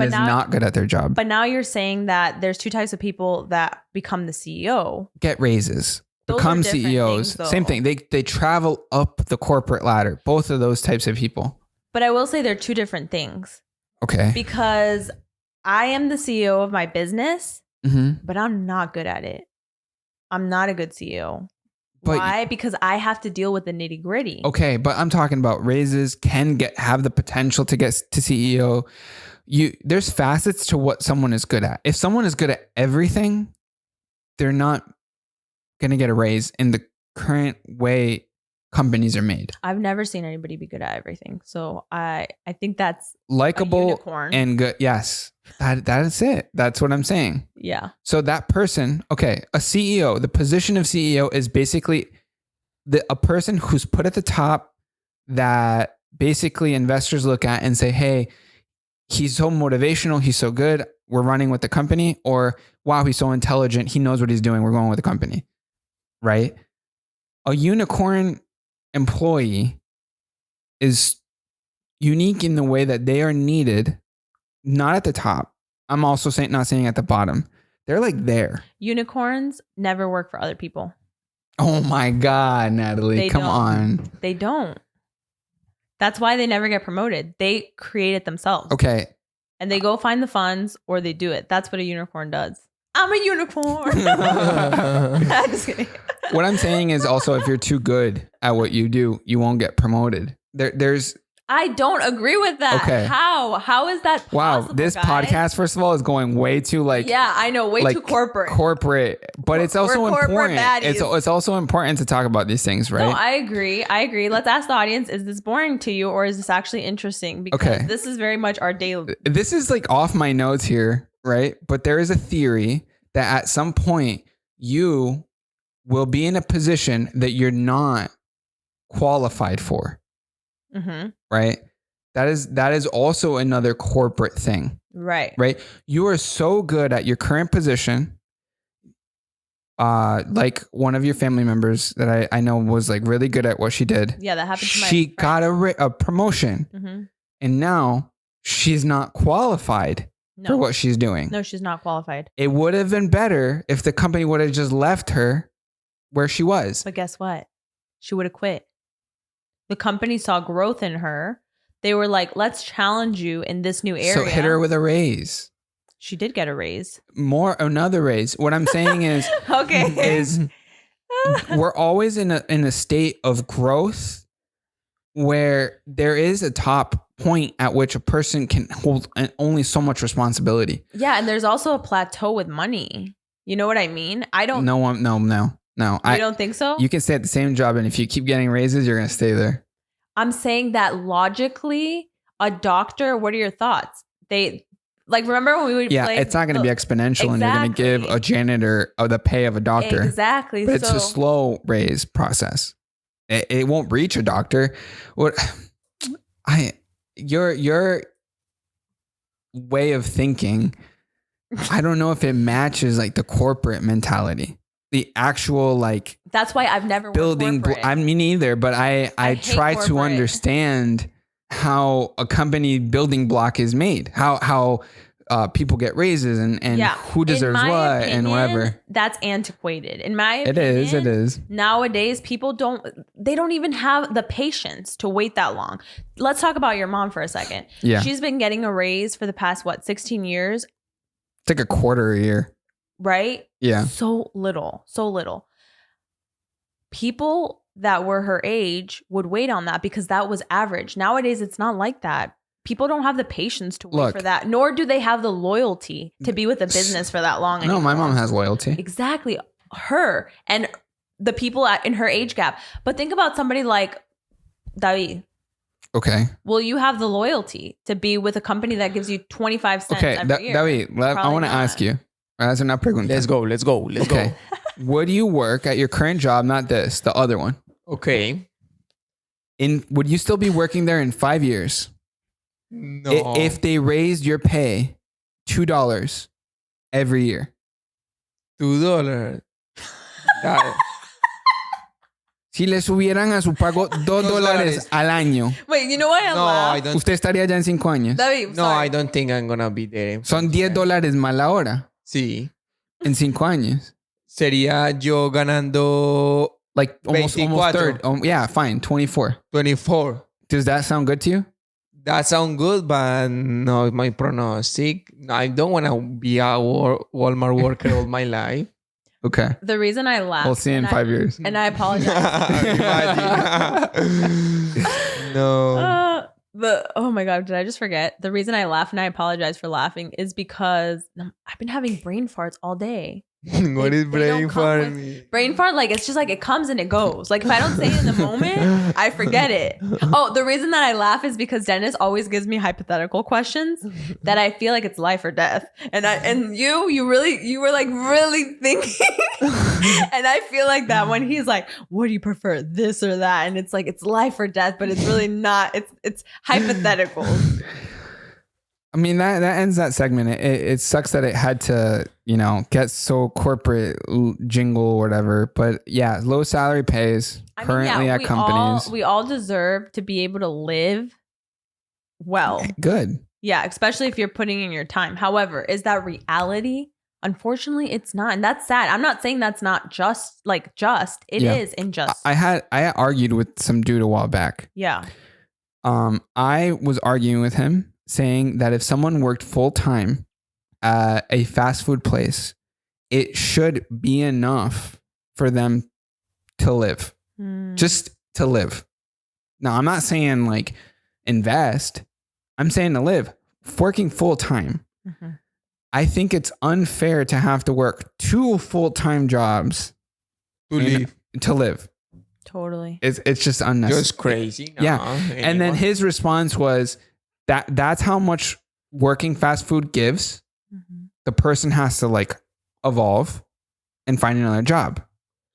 not good at their job. But now you're saying that there's two types of people that become the CEO. Get raises. Those become CEOs. Things, same thing. They travel up the corporate ladder. Both of those types of people. But I will say they're two different things. Okay. Because I am the CEO of my business, but I'm not good at it. I'm not a good CEO. Why? Because I have to deal with the nitty gritty. Okay, but I'm talking about raises have the potential to get to CEO. There's facets to what someone is good at. If someone is good at everything, they're not going to get a raise in the current way companies are made. I've never seen anybody be good at everything. So I think that's likable and good. Yes. That is it. That's what I'm saying. Yeah. So that person, okay, a CEO, the position of CEO is basically a person who's put at the top that basically investors look at and say, hey, he's so motivational. He's so good. We're running with the company. Or, wow, he's so intelligent. He knows what he's doing. We're going with the company. Right? A unicorn employee is unique in the way that they are needed, not at the top. I'm also not saying at the bottom. They're like there. Unicorns never work for other people. Oh my God, Natalie. Come on. They don't. That's why they never get promoted. They create it themselves. Okay. And they go find the funds or they do it. That's what a unicorn does. I'm a unicorn. I'm just kidding. What I'm saying is also, if you're too good at what you do, you won't get promoted. I don't agree with that. Okay. How is that possible? Wow, this podcast, first of all, is going way too yeah, I know, way too corporate. But it's also important. It's also important to talk about these things, right? No, I agree. Let's ask the audience: is this boring to you, or is this actually interesting? Because this is very much our daily. This is like off my notes here, right? But there is a theory that at some point you will be in a position that you're not qualified for. Mm-hmm. Right? That is also another corporate thing. Right. Right? You are so good at your current position. Like one of your family members that I know was like really good at what she did. Yeah, that happened to my She got a promotion. Mm-hmm. And now she's not qualified for what she's doing. No, she's not qualified. It would have been better if the company would have just left her where she was. But guess what? She would have quit. The company saw growth in her. They were like, let's challenge you in this new area. So hit her with a raise. She did get a raise. Another raise. What I'm saying is, we're always in a state of growth where there is a top point at which a person can hold only so much responsibility. Yeah, and there's also a plateau with money. You know what I mean? No, I don't think so. You can stay at the same job, and if you keep getting raises, you're going to stay there. I'm saying that logically, a doctor. What are your thoughts? Remember when we would play? It's not going to be exponential, and you're going to give a janitor the pay of a doctor. Exactly. But it's a slow raise process. It won't reach a doctor. Your way of thinking, I don't know if it matches like the corporate mentality. The actual that's why I've never building. I mean, either, but I try to understand how a company building block is made, how people get raises and who deserves what and whatever. That's antiquated. In my opinion, it is. Nowadays, people don't even have the patience to wait that long. Let's talk about your mom for a second. Yeah. She's been getting a raise for the past 16 years. It's like a quarter a year. Right? Yeah. So little. People that were her age would wait on that because that was average. Nowadays, it's not like that. People don't have the patience to wait for that, nor do they have the loyalty to be with a business for that long anymore. No, my mom has loyalty. Exactly. Her and the people in her age gap. But think about somebody like David. Okay. Will you have the loyalty to be with a company that gives you 25 cents every year? David, I want to ask you. Let's go. Okay. Would you work at your current job, not this, the other one? Okay. Would you still be working there in 5 years? No. If they raised your pay $2 every year. $2. Si le subieran a su pago $2 al año. Wait, you know why I laugh? ¿Usted estaría allá en 5 años? David, no, I don't think I'm gonna be there. Son $10 más la hora. Sí. En 5 años. Sería yo ganando like almost third. Yeah, fine. 24. Does that sound good to you? That sounds good, but no, my prognostic. I don't want to be a Walmart worker all my life. Okay. The reason I laughed. We'll see you in 5 years. And I apologize. No. Oh my God, did I just forget? The reason I laugh and I apologize for laughing is because I've been having brain farts all day. What is brain fart? Brain fart, like it's just like it comes and it goes. Like if I don't say it in the moment, I forget it. Oh, the reason that I laugh is because Dennis always gives me hypothetical questions that I feel like it's life or death. And you were like really thinking. And I feel like that when he's like, what do you prefer, this or that? And it's like it's life or death, but it's really not. It's hypothetical. I mean, that ends that segment. It sucks that it had to, get so corporate jingle or whatever. But yeah, low salary pays currently at companies. We all deserve to be able to live well. Good. Yeah, especially if you're putting in your time. However, is that reality? Unfortunately, it's not. And that's sad. I'm not saying that's not just. It is unjust. I argued with some dude a while back. Yeah. I was arguing with him, saying that if someone worked full time at a fast food place, it should be enough for them to live, just to live. Now, I'm not saying like invest. I'm saying to live. Working full time. Mm-hmm. I think it's unfair to have to work 2 full-time jobs to live. Totally. It's just unnecessary. Just crazy. Yeah. And then his response was that's how much working fast food gives. Mm-hmm. The person has to like evolve and find another job.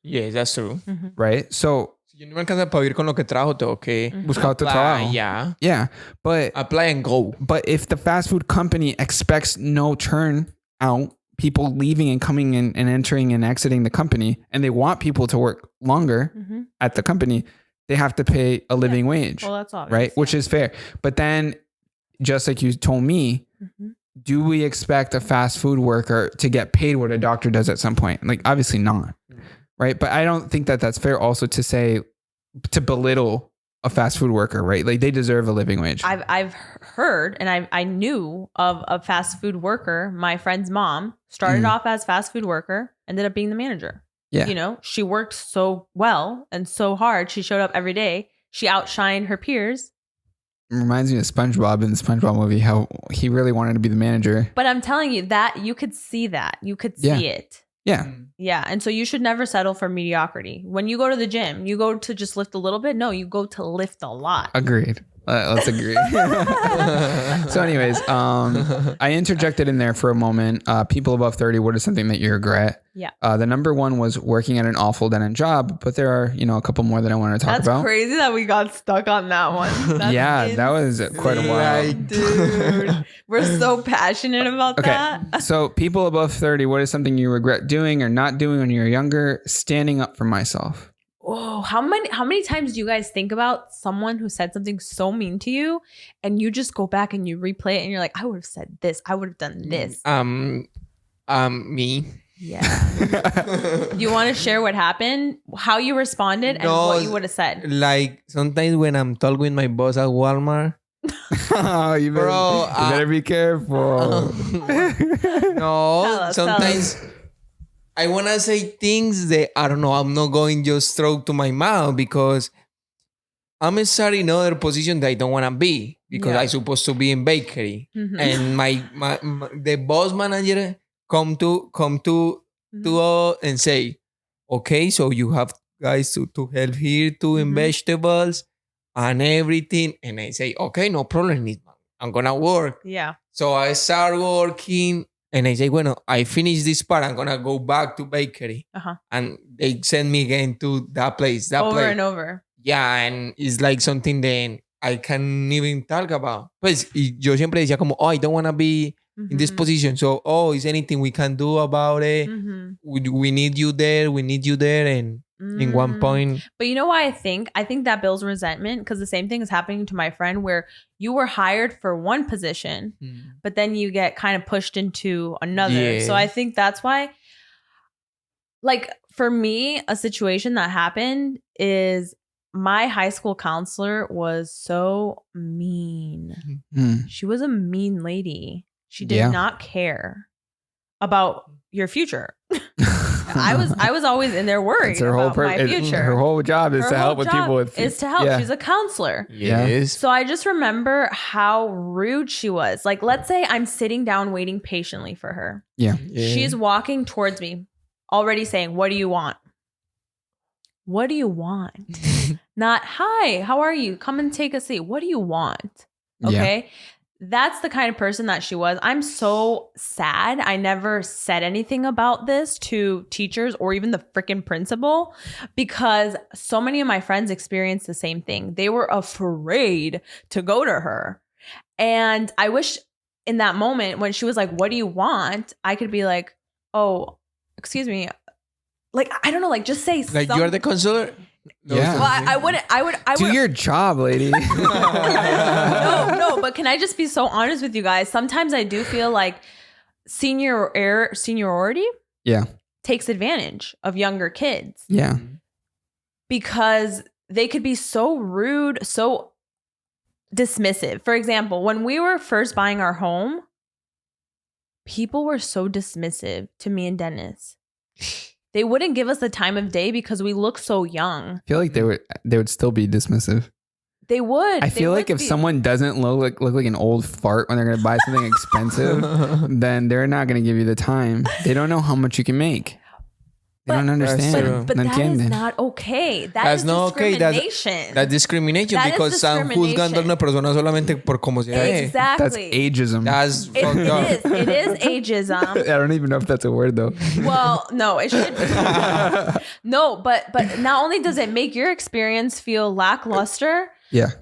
Yeah, that's true. Mm-hmm. Right? So yo no me alcanza para vivir con lo que trabajo, tengo que buscar otro trabajo. Yeah. But apply and go. But if the fast food company expects no turn out, people leaving and coming in and entering and exiting the company, and they want people to work longer at the company, they have to pay a living wage. Well, that's obvious. Right? Which is fair. But then, just like you told me, do we expect a fast food worker to get paid what a doctor does at some point? Like, obviously not. Right. But I don't think that that's fair also to belittle a fast food worker, right? Like they deserve a living wage. I've heard and I knew of a fast food worker. My friend's mom started off as fast food worker, ended up being the manager. Yeah. She worked so well and so hard. She showed up every day. She outshined her peers. It reminds me of SpongeBob in the SpongeBob movie, how he really wanted to be the manager. But I'm telling you that you could see that. You could see it. Yeah. Yeah. And so you should never settle for mediocrity. When you go to the gym, you go to just lift a little bit. No, you go to lift a lot. Agreed. Let's agree. So anyways, I interjected in there for a moment. People above 30, what is something that you regret? Yeah. The number one was working at an awful dead-end job, but there are, a couple more that I want to talk about. That's crazy that we got stuck on that one. That was quite a while. Dude, we're so passionate about that. So people above 30, what is something you regret doing or not doing when you were younger? Standing up for myself. Oh, how many times do you guys think about someone who said something so mean to you and you just go back and you replay it and you're like, I would have said this. I would have done this. Me. Yeah. You want to share what happened, how you responded, and what you would have said? Like sometimes when I'm talking with my boss at Walmart. You better be careful. No, sometimes I want to say things that, I don't know, I'm not going just throw to my mouth because I'm starting in another position that I don't want to be because I'm supposed to be in bakery. Mm-hmm. And my the boss manager come to and say, okay, so you have guys to help here too in vegetables and everything. And I say, okay, no problem. I'm going to work. Yeah. So I start working. And I say, bueno, I finish this part. I'm going to go back to bakery. And they send me again to that place. Over and over. Yeah, and it's like something that I can't even talk about. Pues, yo siempre decía como, I don't want to be in this position. So, is anything we can do about it? We need you there. We need you there. And in one point. But you know why I think that builds resentment, because the same thing is happening to my friend where you were hired for one position, but then you get kind of pushed into another. Yeah. So I think that's why, like for me, a situation that happened is my high school counselor was so mean. She was a mean lady. She did not care about your future. I was always in there worried about my future. Her whole job is to help with people with is to help. Yeah. She's a counselor. Yes. So I just remember how rude she was. Like, let's say I'm sitting down waiting patiently for her. Yeah. She's walking towards me, already saying, "What do you want? What do you want?" Not, "Hi, how are you? Come and take a seat." What do you want? Okay. Yeah. That's the kind of person that she was. I'm so sad I never said anything about this to teachers or even the freaking principal, because so many of my friends experienced the same thing. They were afraid to go to her. And I wish in that moment when she was like, "What do you want?" I could be like, "Oh, excuse me." Like, I don't know, like just say like you're the counselor. Yeah. Well, I would do your job, lady. No, but can I just be so honest with you guys? Sometimes I do feel like seniority takes advantage of younger kids. Yeah. Because they could be so rude, so dismissive. For example, when we were first buying our home, people were so dismissive to me and Dennis. They wouldn't give us the time of day because we look so young. I feel like they would still be dismissive. They would. I feel like if someone doesn't look like an old fart when they're going to buy something expensive, then they're not going to give you the time. They don't know how much you can make. They don't understand. But that is not okay. That's not discrimination. Okay. That's discrimination because están juzgando a una persona solamente por cómo se ve. Exactly. That's ageism. It is ageism. I don't even know if that's a word though. Well, no, it should be. No, but not only does it make your experience feel lackluster,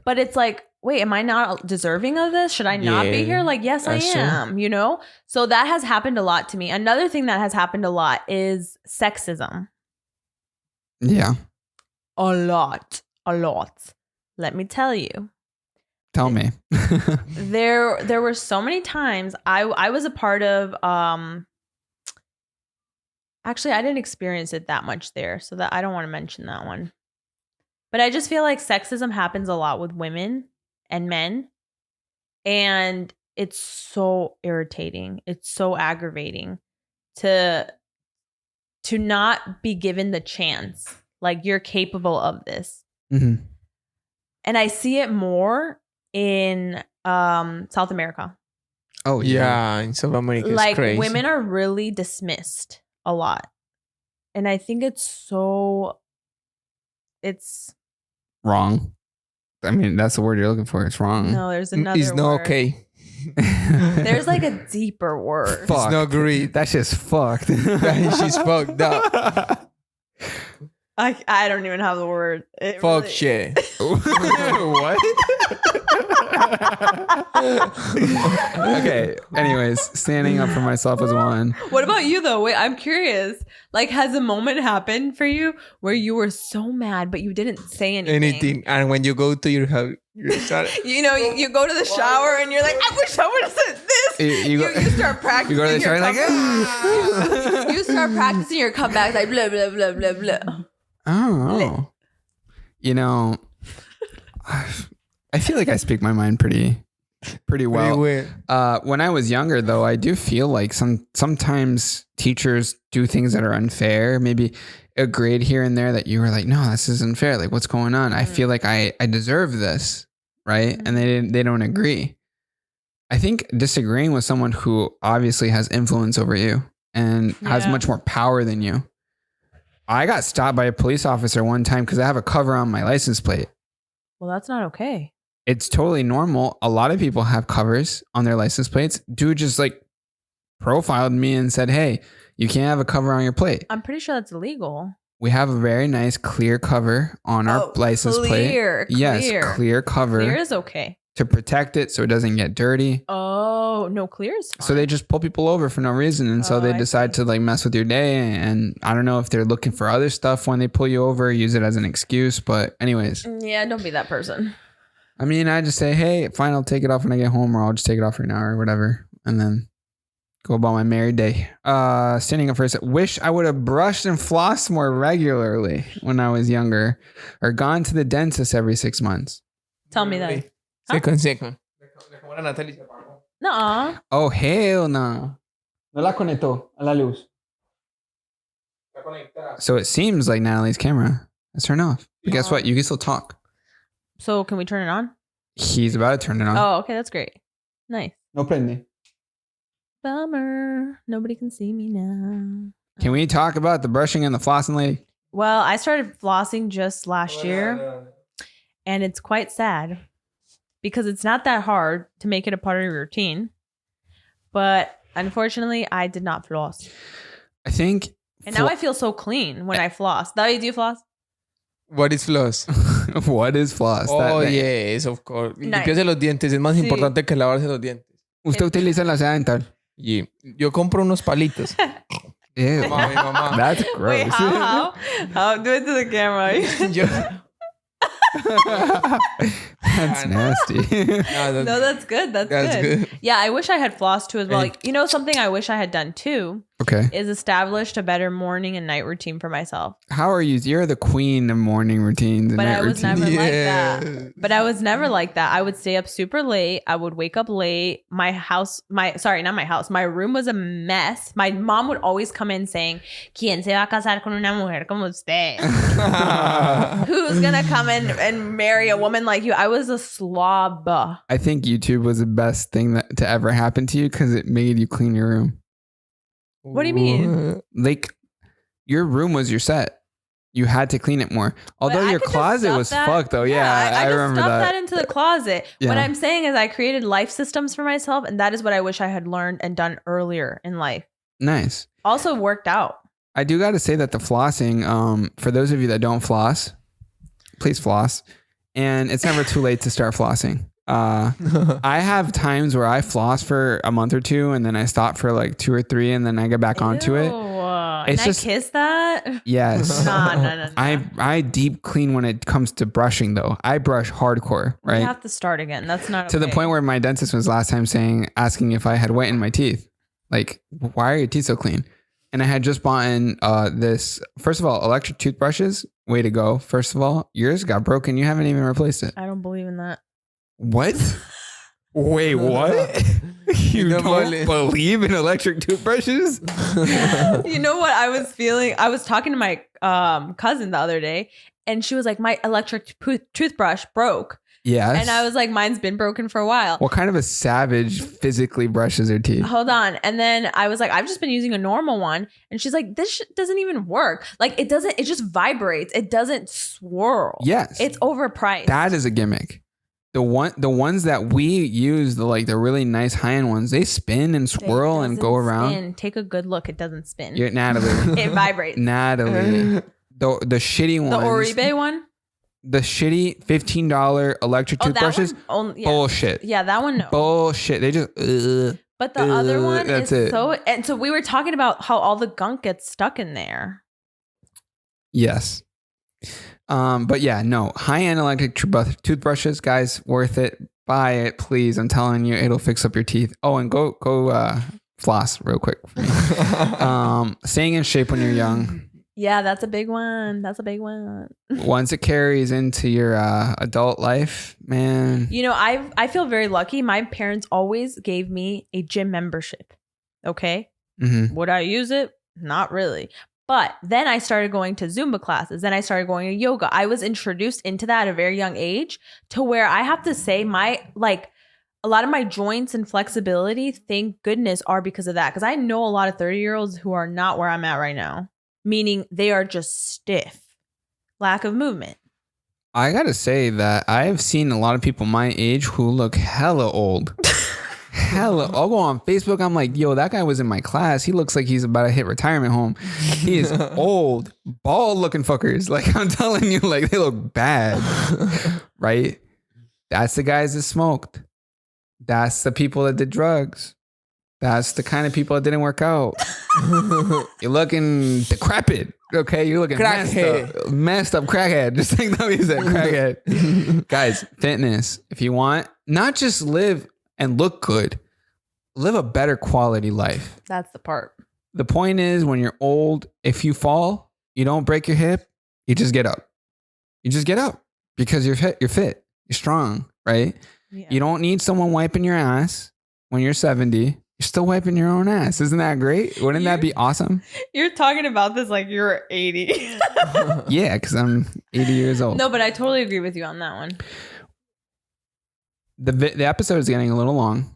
but it's like, wait, am I not deserving of this? Should I not be here? Like, yes, I am, you know? So that has happened a lot to me. Another thing that has happened a lot is sexism. Yeah. A lot. Let me tell you. Tell me. There were so many times I was a part of, actually, I didn't experience it that much there, so that I don't want to mention that one. But I just feel like sexism happens a lot with women and men, and it's so irritating. It's so aggravating to not be given the chance, like you're capable of this. Mm-hmm. And I see it more in South America. Oh yeah, in South America, it's like crazy. Women are really dismissed a lot, and I think it's wrong. I mean, that's the word you're looking for. It's wrong. No, there's another It's not word. okay. There's like a deeper word. Fuck. It's not great. That's just fucked. She's fucked up. I don't even have the word. Fuck shit. What? Okay. Anyways, standing up for myself is one. What about you though? Wait, I'm curious. Like, has a moment happened for you where you were so mad but you didn't say anything? And when you go to your house, you go to the shower and you're like, I wish I would have said this. You start practicing. You go to the shower like, you start practicing your comebacks like blah blah blah blah blah. Oh. You know, I feel like I speak my mind pretty well. When I was younger, though, I do feel like sometimes teachers do things that are unfair. Maybe a grade here and there that you were like, no, this isn't fair. Like, what's going on? I feel like I deserve this, right? And they don't agree. I think disagreeing with someone who obviously has influence over you and has much more power than you. I got stopped by a police officer one time because I have a cover on my license plate. Well, that's not okay. It's totally normal. A lot of people have covers on their license plates. Dude just like profiled me and said, hey, you can't have a cover on your plate. I'm pretty sure that's illegal. We have a very nice clear cover on our license plate. Yes, clear cover. Clear is okay. To protect it so it doesn't get dirty. Oh, no, clear is fine. So they just pull people over for no reason. And so they decide to like mess with your day. And I don't know if they're looking for other stuff when they pull you over, use it as an excuse. But anyways. Yeah, don't be that person. I mean, I just say, hey, fine, I'll take it off when I get home, or I'll just take it off right now or whatever. And then go about my merry day. Standing up for a second. Wish I would have brushed and flossed more regularly when I was younger, or gone to the dentist every 6 months. Tell me that. Second. No. Oh, hell no. No la conectó a la luz. So it seems like Natalie's camera is turned off. But guess what? You can still talk. So can we turn it on? He's about to turn it on. Oh, okay. That's great. Nice. No prende. Bummer. Nobody can see me now. Can we talk about the brushing and the flossing, lady? Well, I started flossing just last year, and it's quite sad because it's not that hard to make it a part of your routine. But unfortunately, I did not floss. I think... And now I feel so clean when I floss. David, do you floss? What is floss? What is floss? Oh, yes, of course. Nice. Limpiarse los dientes. Es más importante que lavarse los dientes. ¿Usted utiliza la seda dental? Yeah. Yo compro unos palitos. Ew. Mi mamá. That's gross. Wait, how? Do it to the camera. That's nasty. No, that's good. That's good. Yeah, I wish I had flossed too as well. Like, something I wish I had done too. Okay. Is established a better morning and night routine for myself. How are you? You're the queen of morning routines and but night I was routines. never like that. But I was never like that. I would stay up super late. I would wake up late. My room was a mess. My mom would always come in saying, ¿Quién se va a casar con una mujer como usted? Who's gonna come in and marry a woman like you? I was a slob. I think YouTube was the best thing to ever happen to you because it made you clean your room. What do you mean? Like, your room was your set. You had to clean it more. Although your closet was fucked, though. Yeah, I remember that. I stuffed that into the closet. Yeah. What I'm saying is I created life systems for myself, and that is what I wish I had learned and done earlier in life. Nice. Also worked out. I do got to say that the flossing, for those of you that don't floss, please floss. And it's never too late to start flossing. I have times where I floss for a month or two and then I stop for like 2 or 3 and then I get back onto it. It's just, I kiss that? Yes. No. I deep clean when it comes to brushing though. I brush hardcore, right? You have to start again. That's not to the point where my dentist was last time asking if I had white in my teeth. Like, why are your teeth so clean? And I had just bought in this, first of all, electric toothbrushes. Way to go. First of all, yours got broken. You haven't even replaced it. I don't believe in that. What? Wait, what? You don't believe in electric toothbrushes? You know what I was feeling? I was talking to my cousin the other day, and she was like, my electric toothbrush broke. Yes. And I was like, mine's been broken for a while. What kind of a savage physically brushes her teeth? Hold on. And then I was like, I've just been using a normal one. And she's like, this doesn't even work. Like, it just vibrates. It doesn't swirl. Yes. It's overpriced. That is a gimmick. The ones that we use, the really nice high-end ones, they spin and swirl and go around. Spin. Take a good look. It doesn't spin. You're Natalie. It vibrates. Natalie. The shitty ones. The Oribe one? The shitty $15 electric toothbrushes. Bullshit. Yeah, that one, no. Bullshit. They just... but the other one is it. And so we were talking about how all the gunk gets stuck in there. Yes. But yeah, no. High-end electric toothbrushes, guys, worth it. Buy it, please. I'm telling you, it'll fix up your teeth. Oh, and go floss real quick for me. Staying in shape when you're young. Yeah, that's a big one. Once it carries into your adult life, man. You know, I feel very lucky. My parents always gave me a gym membership. Okay? Mm-hmm. Would I use it? Not really. But then I started going to Zumba classes. Then I started going to yoga. I was introduced into that at a very young age to where I have to say a lot of my joints and flexibility, thank goodness, are because of that. Because I know a lot of 30-year-olds who are not where I'm at right now. Meaning they are just stiff. Lack of movement. I gotta say that I've seen a lot of people my age who look hella old. I'll go on Facebook. I'm like, yo, that guy was in my class. He looks like he's about to hit retirement home. He is old, bald looking fuckers. Like, I'm telling you, like, they look bad. Right? That's the guys that smoked. That's the people that did drugs. That's the kind of people that didn't work out. You're looking decrepit. Okay, you're looking messed up crackhead. Just like that, he said, crackhead. Guys, fitness. If you want, not just live and look good, live a better quality life. That's the part. The point is, when you're old, if you fall, you don't break your hip, you just get up. You just get up because you're fit. You're strong, right? Yeah. You don't need someone wiping your ass when you're 70. You're still wiping your own ass. Isn't that great? Wouldn't that be awesome? You're talking about this like you're 80. Yeah, because I'm 80 years old. No, but I totally agree with you on that one. The episode is getting a little long,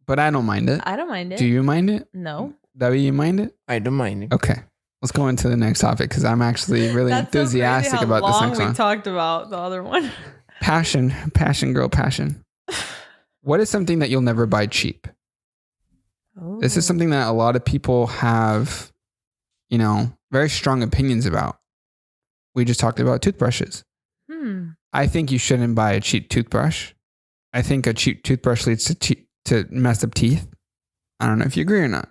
but I don't mind it. I don't mind it. Do you mind it? No. Debbie, you mind it? I don't mind it. Okay. Let's go into the next topic because I'm actually really enthusiastic about this next one. We talked about the other one. Passion, girl, passion. What is something that you'll never buy cheap? Ooh. This is something that a lot of people have, very strong opinions about. We just talked about toothbrushes. I think you shouldn't buy a cheap toothbrush. I think a cheap toothbrush leads to messed up teeth. I don't know if you agree or not.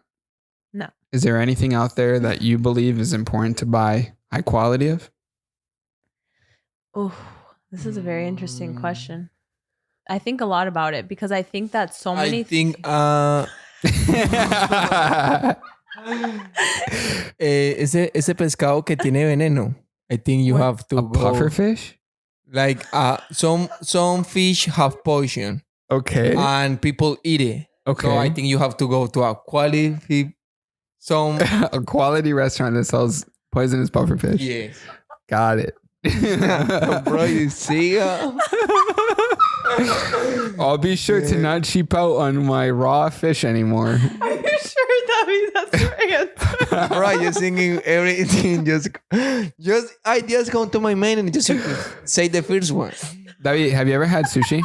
No. Is there anything out there that you believe is important to buy high quality of? Oh, this is a very interesting question. I think a lot about it because I think that so many. I think ese pescado que tiene veneno. I think you have to a puffer fish. Like some fish have poison. Okay. And people eat it. Okay. So I think you have to go to a quality a quality restaurant that sells poisonous puffer fish. Yes. Got it. Bro, you see? I'll be sure to not cheap out on my raw fish anymore. Are you sure that's your answer? Bro, you're singing everything. Just ideas come to my mind and just say the first one. David, have you ever had sushi?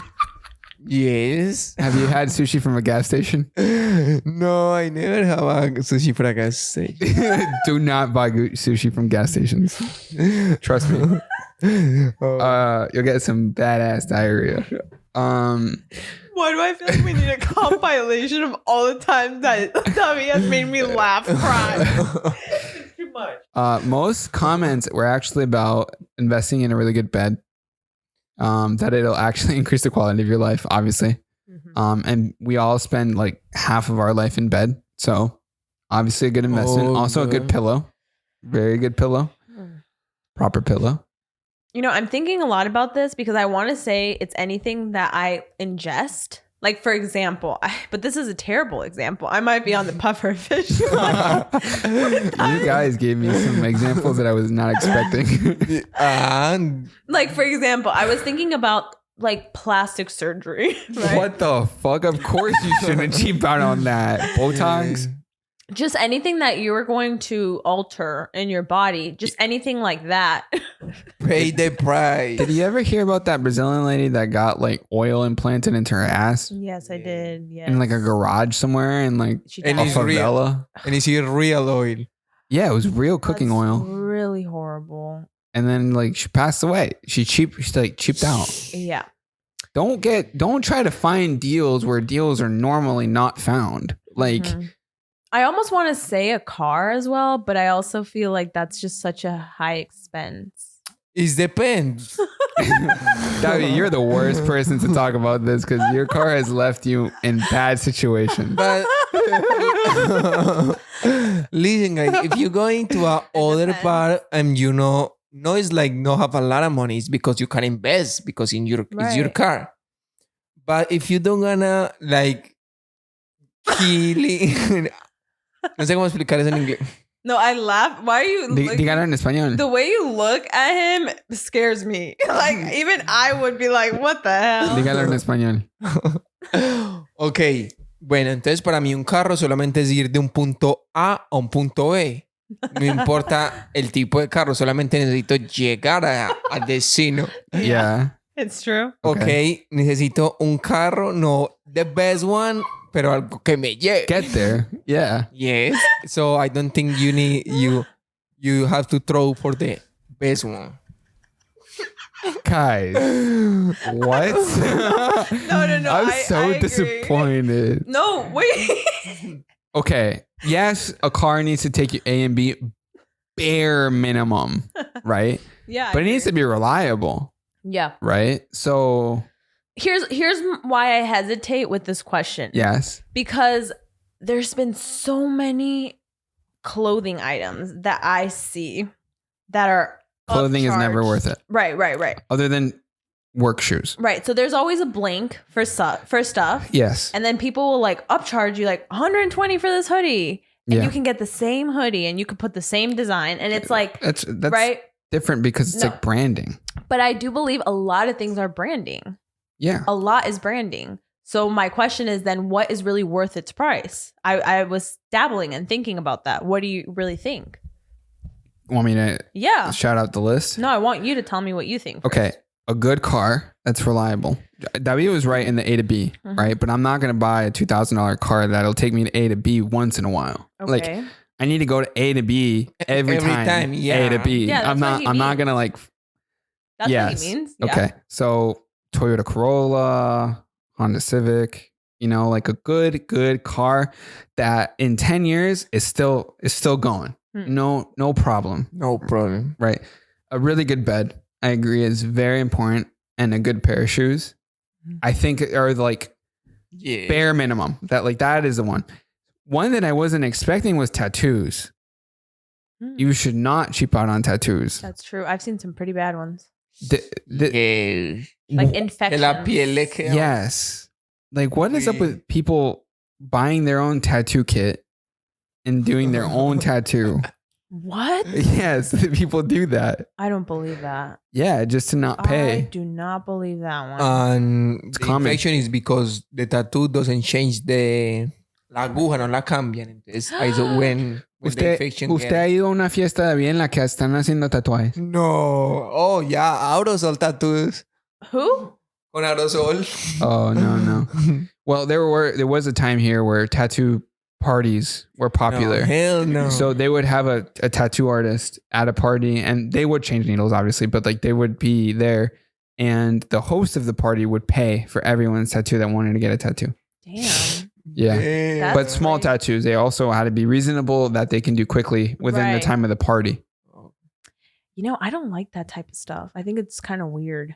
Yes. Have you had sushi from a gas station? No, I never have a sushi from a gas station. Do not buy sushi from gas stations. Trust me. You'll get some badass diarrhea. Why do I feel like we need a compilation of all the times that Tommy has made me laugh, cry? It's too much. Most comments were actually about investing in a really good bed. That it'll actually increase the quality of your life, obviously. Mm-hmm. And we all spend like half of our life in bed. So obviously a good investment. Also a good pillow. Very good pillow. Proper pillow. I'm thinking a lot about this because I want to say it's anything that I ingest. Like, for example, but this is a terrible example. I might be on the puffer fish. You guys gave me some examples that I was not expecting. Like, for example, I was thinking about like plastic surgery. Right? What the fuck? Of course you shouldn't cheap out on that. Botox? Just anything that you were going to alter in your body. Just anything like that. Pay the price. Did you ever hear about that Brazilian lady that got like oil implanted into her ass? Yes, I did. Yes. In like a garage somewhere in like a favela. And it's real oil. Yeah, it was real cooking oil. Really horrible. And then like she passed away. She cheaped out. Yeah. Don't try to find deals where deals are normally not found. Like I almost want to say a car as well, but I also feel like that's just such a high expense. It depends. David, you're the worst person to talk about this because your car has left you in bad situations. But listen, guys, if you're going to a other part and it's like not have a lot of money, it's because you can invest because it's your car. But if you don't gonna like killing. No sé cómo explicar eso en inglés. No, I laugh. Why are you... Dígalo en español. The way you look at him scares me. Like, even I would be like, what the hell? Dígalo en español. Ok. Bueno, entonces para mí un carro solamente es ir de un punto A a un punto B. No importa el tipo de carro. Solamente necesito llegar al destino. Yeah. It's true. Ok. Necesito un carro, no the best one... Pero algo que me lleve. Get there. Yeah. Yes. So I don't think you have to throw for the best one. Guys. What? No. I'm so disappointed. No, wait. Okay. Yes, a car needs to take you A and B bare minimum, right? Yeah. But it needs to be reliable. Yeah. Right? So... Here's why I hesitate with this question. Yes. Because there's been so many clothing items that I see that are clothing is never worth it. Right. Other than work shoes. Right. So there's always a blink for stuff. Yes. And then people will like upcharge you like 120 for this hoodie. And Yeah. you can get the same hoodie and you can put the same design. And it's like, that's right? different because it's like branding. But I do believe a lot of things are branding. Yeah. A lot is branding. So my question is then what is really worth its price? I was dabbling and thinking about that. What do you really think? Want me to shout out the list? No, I want you to tell me what you think. Okay. First. A good car that's reliable. David was right in the A to B, right? But I'm not going to buy a $2,000 car that'll take me to A to B once in a while. Okay. Like I need to go to A to B every time. Yeah. A to B. Yeah, I'm not going to like. That's what he means. Yeah. Okay. So Toyota Corolla, Honda Civic, like a good car that in 10 years is still going. No problem. No problem. Right. A really good bed, I agree, is very important, and a good pair of shoes, I think, are like bare minimum. That is the one. One that I wasn't expecting was tattoos. You should not cheap out on tattoos. That's true. I've seen some pretty bad ones. Like infections. Yes. Like, what is up with people buying their own tattoo kit and doing their own tattoo? What? Yes, people do that. I don't believe that. Yeah, just to not pay. I do not believe that one. And the infection is because the tattoo doesn't change la aguja, no la cambian. Entonces, ahí es when the infection ¿Usted ha ido a una fiesta de bien en la que están haciendo tatuajes? No. Oh, yeah. Aerosol tattoos. Who? Con aerosol. Oh, no. Well, there was a time here where tattoo parties were popular. No, hell no. So they would have a tattoo artist at a party, and they would change needles, obviously, but like they would be there, and the host of the party would pay for everyone's tattoo that wanted to get a tattoo. Damn. Yeah. But small tattoos, they also had to be reasonable that they can do quickly within the time of the party. I don't like that type of stuff. I think it's kind of weird.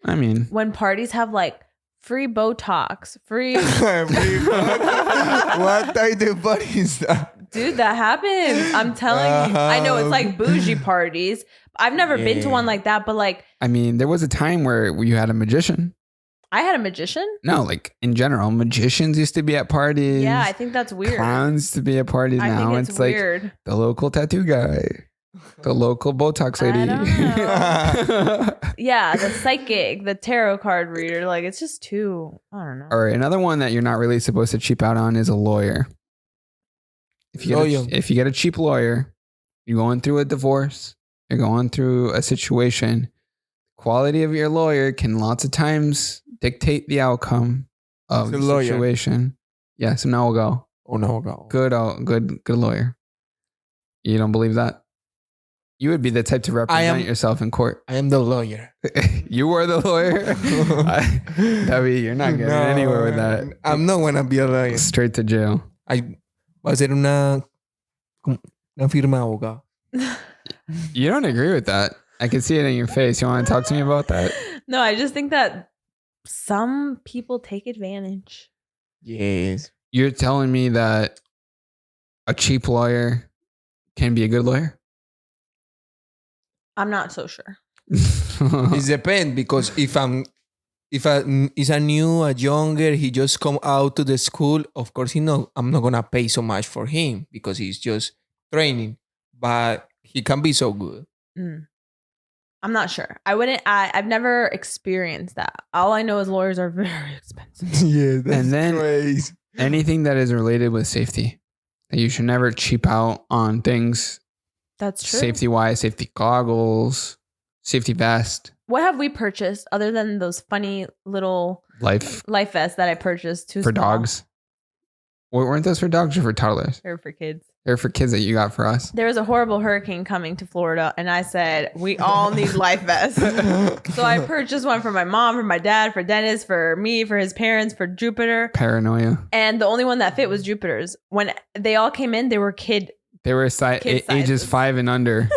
I mean, when parties have like free Botox, free. What type of party is that? Dude, that happens. I'm telling you. I know it's like bougie parties. I've never been to one like that, but like. I mean, there was a time where you had a magician. I had a magician? No, like in general, magicians used to be at parties. Yeah, I think that's weird. Clowns to be at parties. Now it's weird. Like the local tattoo guy. The local Botox lady. I don't know. Yeah, the psychic, the tarot card reader. Like, it's just too, I don't know. All right, another one that you're not really supposed to cheap out on is a lawyer. If you get a cheap lawyer, you're going through a divorce, you're going through a situation, quality of your lawyer can lots of times dictate the outcome of the situation. Yes, yeah, so now we'll go. Oh, no, we'll go. Good lawyer. You don't believe that? You would be the type to represent yourself in court. I am the lawyer. You are the lawyer? David, you're not getting anywhere with that. I'm not going to be a lawyer. Straight to jail. Va a ser una firma abogado. You don't agree with that. I can see it in your face. You want to talk to me about that? No, I just think that some people take advantage. Yes. You're telling me that a cheap lawyer can be a good lawyer? I'm not so sure. It depends, because if is a younger, he just come out to the school, of course I'm not gonna pay so much for him because he's just training, but he can be so good. I'm not sure. I've never experienced that. All I know is lawyers are very expensive. Yeah, that's crazy. Anything that is related with safety, you should never cheap out on things. That's true. Safety wise, safety goggles, safety vest. What have we purchased other than those funny little life vests that I purchased for dogs? Weren't those for dogs or for toddlers? They're for kids. They're for kids that you got for us. There was a horrible hurricane coming to Florida, and I said, we all need life vests. So I purchased one for my mom, for my dad, for Dennis, for me, for his parents, for Jupiter. Paranoia. And the only one that fit was Jupiter's. When they all came in, they were They were ages 5 and under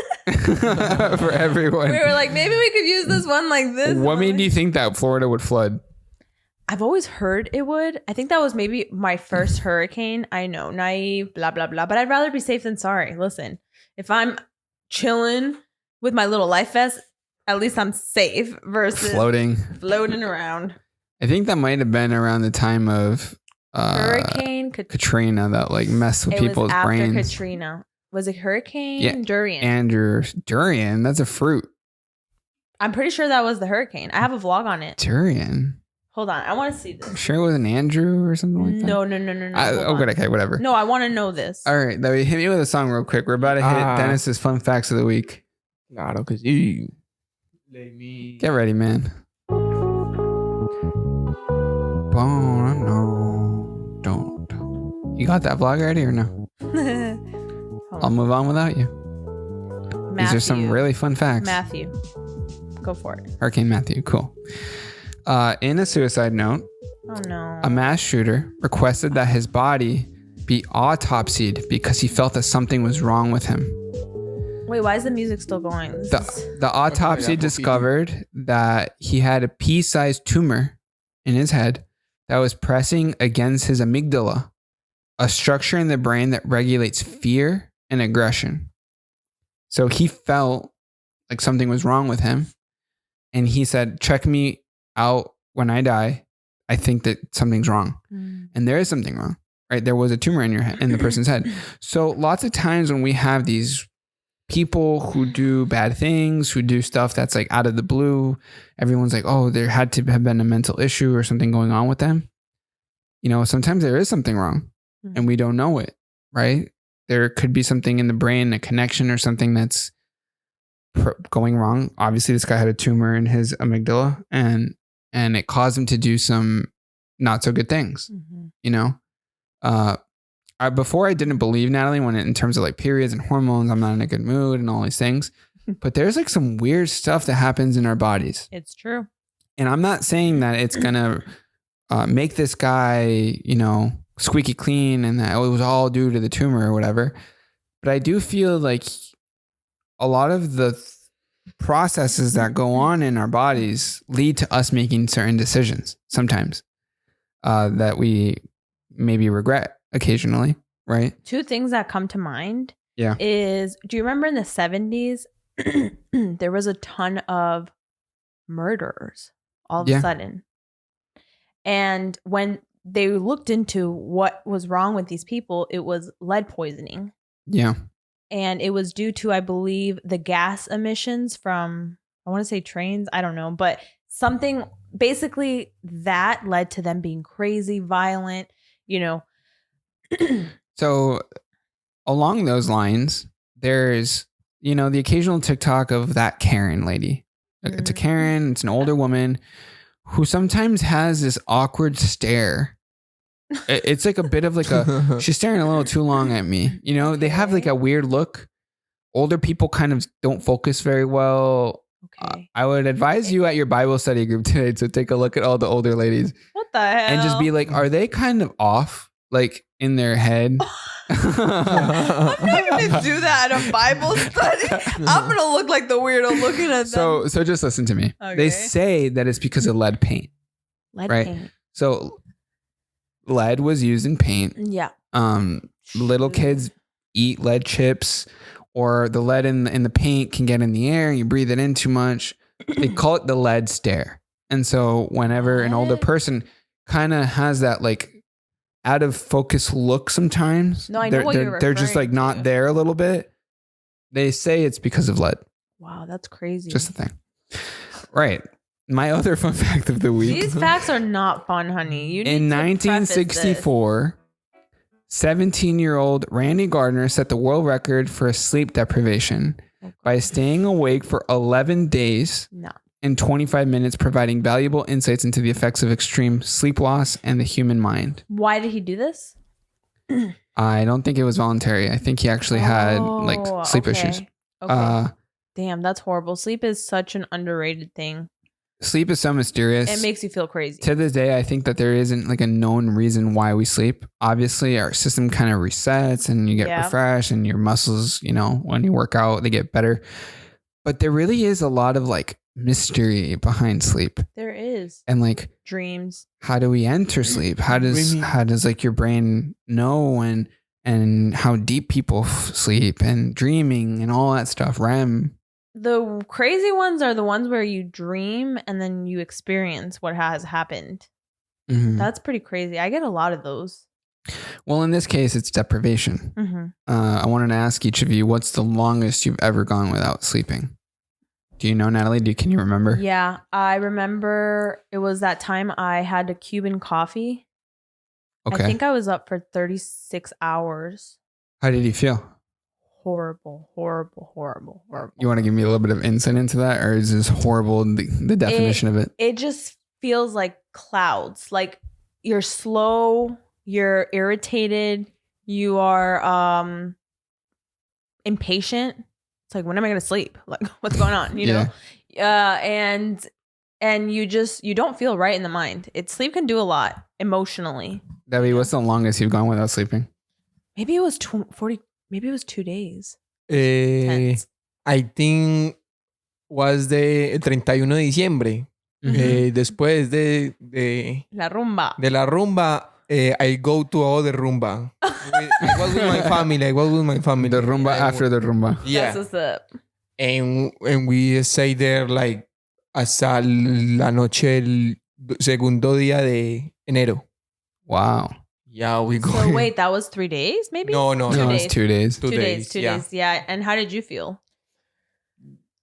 for everyone. We were like, maybe we could use this one like this. What made you think that Florida would flood? I've always heard it would. I think that was maybe my first hurricane. I know, naive, blah, blah, blah. But I'd rather be safe than sorry. Listen, if I'm chilling with my little life vest, At least I'm safe versus floating around. I think that might have been around the time of Hurricane Katrina that like messed with people's brains. After Katrina. Was it hurricane? Durian. Durian. That's a fruit. I'm pretty sure that was the hurricane. I have a vlog on it. Durian. Hold on. I want to see this. I'm sure it was an Andrew or something like that. No. Okay, whatever. No, I want to know this. All right. Hit me with a song real quick. We're about to hit Dennis's fun facts of the week. Claro que sí. Get ready, man. No, don't. You got that vlog ready or no? I'll move on without you. Matthew. These are some really fun facts. Matthew. Go for it. Hurricane Matthew. Cool. In a suicide note, a mass shooter requested that his body be autopsied because he felt that something was wrong with him. Wait, why is the music still going? The autopsy discovered that he had a pea-sized tumor in his head that was pressing against his amygdala, a structure in the brain that regulates fear and aggression. So he felt like something was wrong with him. And he said, check me out when I die. I think that something's wrong. And there is something wrong, right? There was a tumor in your head, in the person's head. So lots of times when we have these people who do bad things, who do stuff that's like out of the blue, everyone's like, oh, there had to have been a mental issue or something going on with them. You know, sometimes there is something wrong and we don't know it, right? There could be something in the brain, a connection or something that's going wrong. Obviously, this guy had a tumor in his amygdala and it caused him to do some not so good things, you know? Before I didn't believe Natalie when in terms of like periods and hormones, I'm not in a good mood and all these things, but there's like some weird stuff that happens in our bodies. It's true. And I'm not saying that it's going to make this guy, you know, squeaky clean and that it was all due to the tumor or whatever. But I do feel like a lot of the processes that go on in our bodies lead to us making certain decisions sometimes that we maybe regret occasionally, right? Two things that come to mind do you remember in the 70s there was a ton of murderers all of a sudden, and when they looked into what was wrong with these people, it was lead poisoning, and it was due to, I believe, the gas emissions from, I want to say trains, I don't know, but something basically that led to them being crazy, violent, you know. So along those lines, there's, you know, the occasional TikTok of that Karen lady. It's a Karen. It's an older woman who sometimes has this awkward stare. It's like a bit of like she's staring a little too long at me. You know, they have like a weird look. Older people kind of don't focus very well. I would advise you at your Bible study group today to take a look at all the older ladies. What the hell? And just be like, are they kind of off? Like in their head. I'm not gonna do that at a Bible study. I'm gonna look like the weirdo looking at them. So just listen to me. Okay. They say that it's because of lead paint. Lead paint. So lead was used in paint. Yeah. Little kids eat lead chips, or the lead in the paint can get in the air and you breathe it in too much. They call it the lead stare. And so whenever an older person kind of has that like out of focus look sometimes. No, I know what you're they're just like not there a little bit. They say it's because of lead. Wow, that's crazy. Just a thing. Right. My other fun fact of the week. These facts are not fun, honey. You need in 1964, 17-year-old Randy Gardner set the world record for sleep deprivation by staying awake for 11 days. In 25 minutes, providing valuable insights into the effects of extreme sleep loss and the human mind. Why did he do this? I don't think it was voluntary. I think he actually had like sleep issues. Okay. Damn, that's horrible. Sleep is such an underrated thing. Sleep is so mysterious. It makes you feel crazy. To this day, I think that there isn't like a known reason why we sleep. Obviously, our system kind of resets and you get refreshed and your muscles, you know, when you work out, they get better. But there really is a lot of like mystery behind sleep. There is. And like dreams. How do we enter sleep? How does like your brain know and how deep people sleep and dreaming and all that stuff, REM. The crazy ones are the ones where you dream and then you experience what has happened. Mm-hmm. That's pretty crazy. I get a lot of those. Well, in this case, it's deprivation. Mm-hmm. I wanted to ask each of you, what's the longest you've ever gone without sleeping? Do you know, Natalie? Can you remember? Yeah, I remember it was that time I had a Cuban coffee. Okay. I think I was up for 36 hours. How did you feel? Horrible. You want to give me a little bit of insight into that, or is this horrible, the definition of it? It just feels like clouds. Like you're slow, you're irritated, you are impatient. It's like, when am I going to sleep? Like, what's going on? You know? And you don't feel right in the mind. Sleep can do a lot emotionally. Debbie, what's the longest you've gone without sleeping? Maybe it was 40. Maybe it was 2 days. I think was the 31 de diciembre. Mm-hmm. Después de la rumba. De la rumba, I go to other rumba. I was with my family. The rumba after the rumba. Yeah. That's what's up. And we stay there like hasta la noche del segundo día de enero. Wow. Yeah, we go. So wait, that was 3 days, maybe? No, it was 2 days. 2 days. 2 days. Yeah. And how did you feel?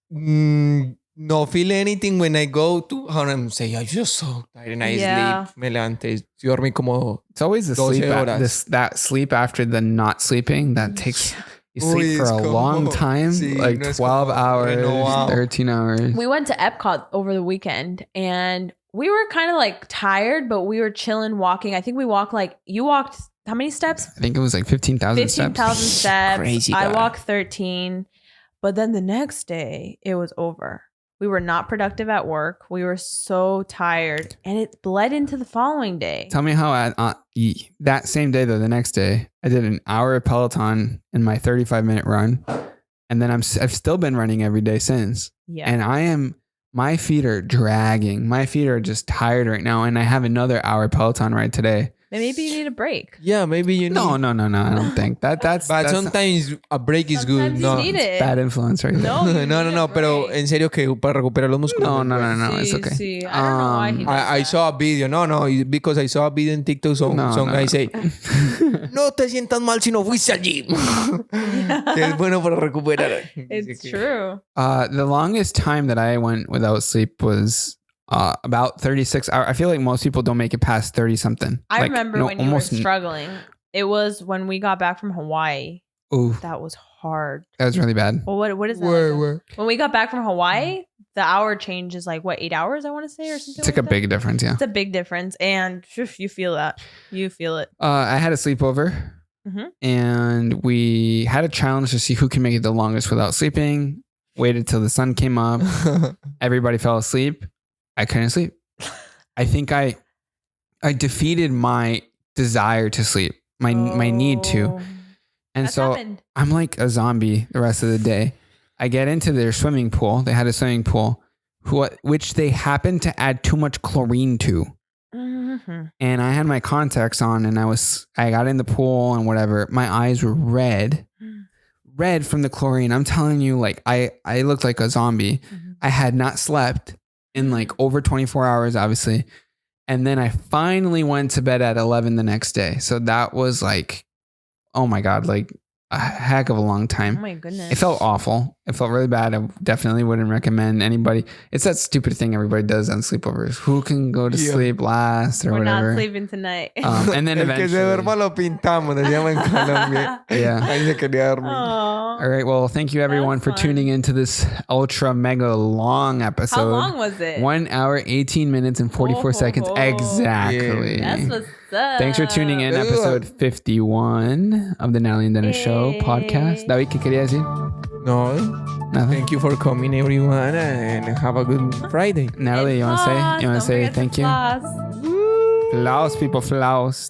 No feel anything when I go to how I'm saying. I'm just so tired and I sleep. Me levanté. Yo dormí como. It's always the sleep. That sleep after the not sleeping that takes. You sleep for a long time, like 12 hours, 13 hours. We went to Epcot over the weekend and we were kind of like tired, but we were chilling, walking. I think we walked you walked how many steps? I think it was like 15,000 steps. 15,000 steps. Crazy. I walked 13. But then the next day, it was over. We were not productive at work. We were so tired. And it bled into the following day. Tell me how that same day, though, the next day, I did an hour of Peloton in my 35-minute run. And then I've still been running every day since. Yeah. And my feet are dragging. My feet are just tired right now. And I have another hour Peloton ride today. Maybe you need a break. Yeah, maybe you need. No. I don't think that's. But sometimes a break is good. No, you need it. Bad influence right there. No. Pero en serio que para recuperar los músculos. No. It's okay. Sí. I don't know why he does I saw a video. No, because I saw a video in TikTok. Some guy say, no te sientas mal si no fuiste al gym. Que es bueno para recuperar. It's true. The longest time that I went without sleep was. About 36 hours. I feel like most people don't make it past 30 something. I remember when you were struggling. It was when we got back from Hawaii. Ooh. That was hard. That was really bad. Well, what is that? Where? When we got back from Hawaii, the hour change is like, 8 hours, I want to say, or something. It's like a big difference, yeah. It's a big difference. And you feel that. You feel it. I had a sleepover. Mm-hmm. And we had a challenge to see who can make it the longest without sleeping. Waited till the sun came up. Everybody fell asleep. I couldn't sleep. I think I defeated my desire to sleep, my need to. And that's so happened. I'm like a zombie the rest of the day. I get into their swimming pool. They had a swimming pool, which they happened to add too much chlorine to. Mm-hmm. And I had my contacts on and I got in the pool and whatever. My eyes were red from the chlorine. I'm telling you, like I looked like a zombie. Mm-hmm. I had not slept in like over 24 hours, obviously. And then I finally went to bed at 11 the next day. So that was like, oh my God, like a heck of a long time. Oh my goodness. It felt awful. It felt really bad. I definitely wouldn't recommend anybody. It's that stupid thing everybody does on sleepovers. Who can go to sleep last or whatever. We're not sleeping tonight. And then eventually. Que se duerma lo pintamos, decíamos en Colombia. Yeah. Ahí se quería dormir. All right. Well, thank you everyone for tuning into this ultra mega long episode. How long was it? 1 hour, 18 minutes and 44 seconds. Exactly. That's what's up. Thanks for tuning in. Episode 51 of the Natalie and Dennis Show podcast. David, ¿qué quería decir? No. Nothing. Thank you for coming, everyone, and have a good Friday. Natalie, you want to say thank you? Floss, people, floss.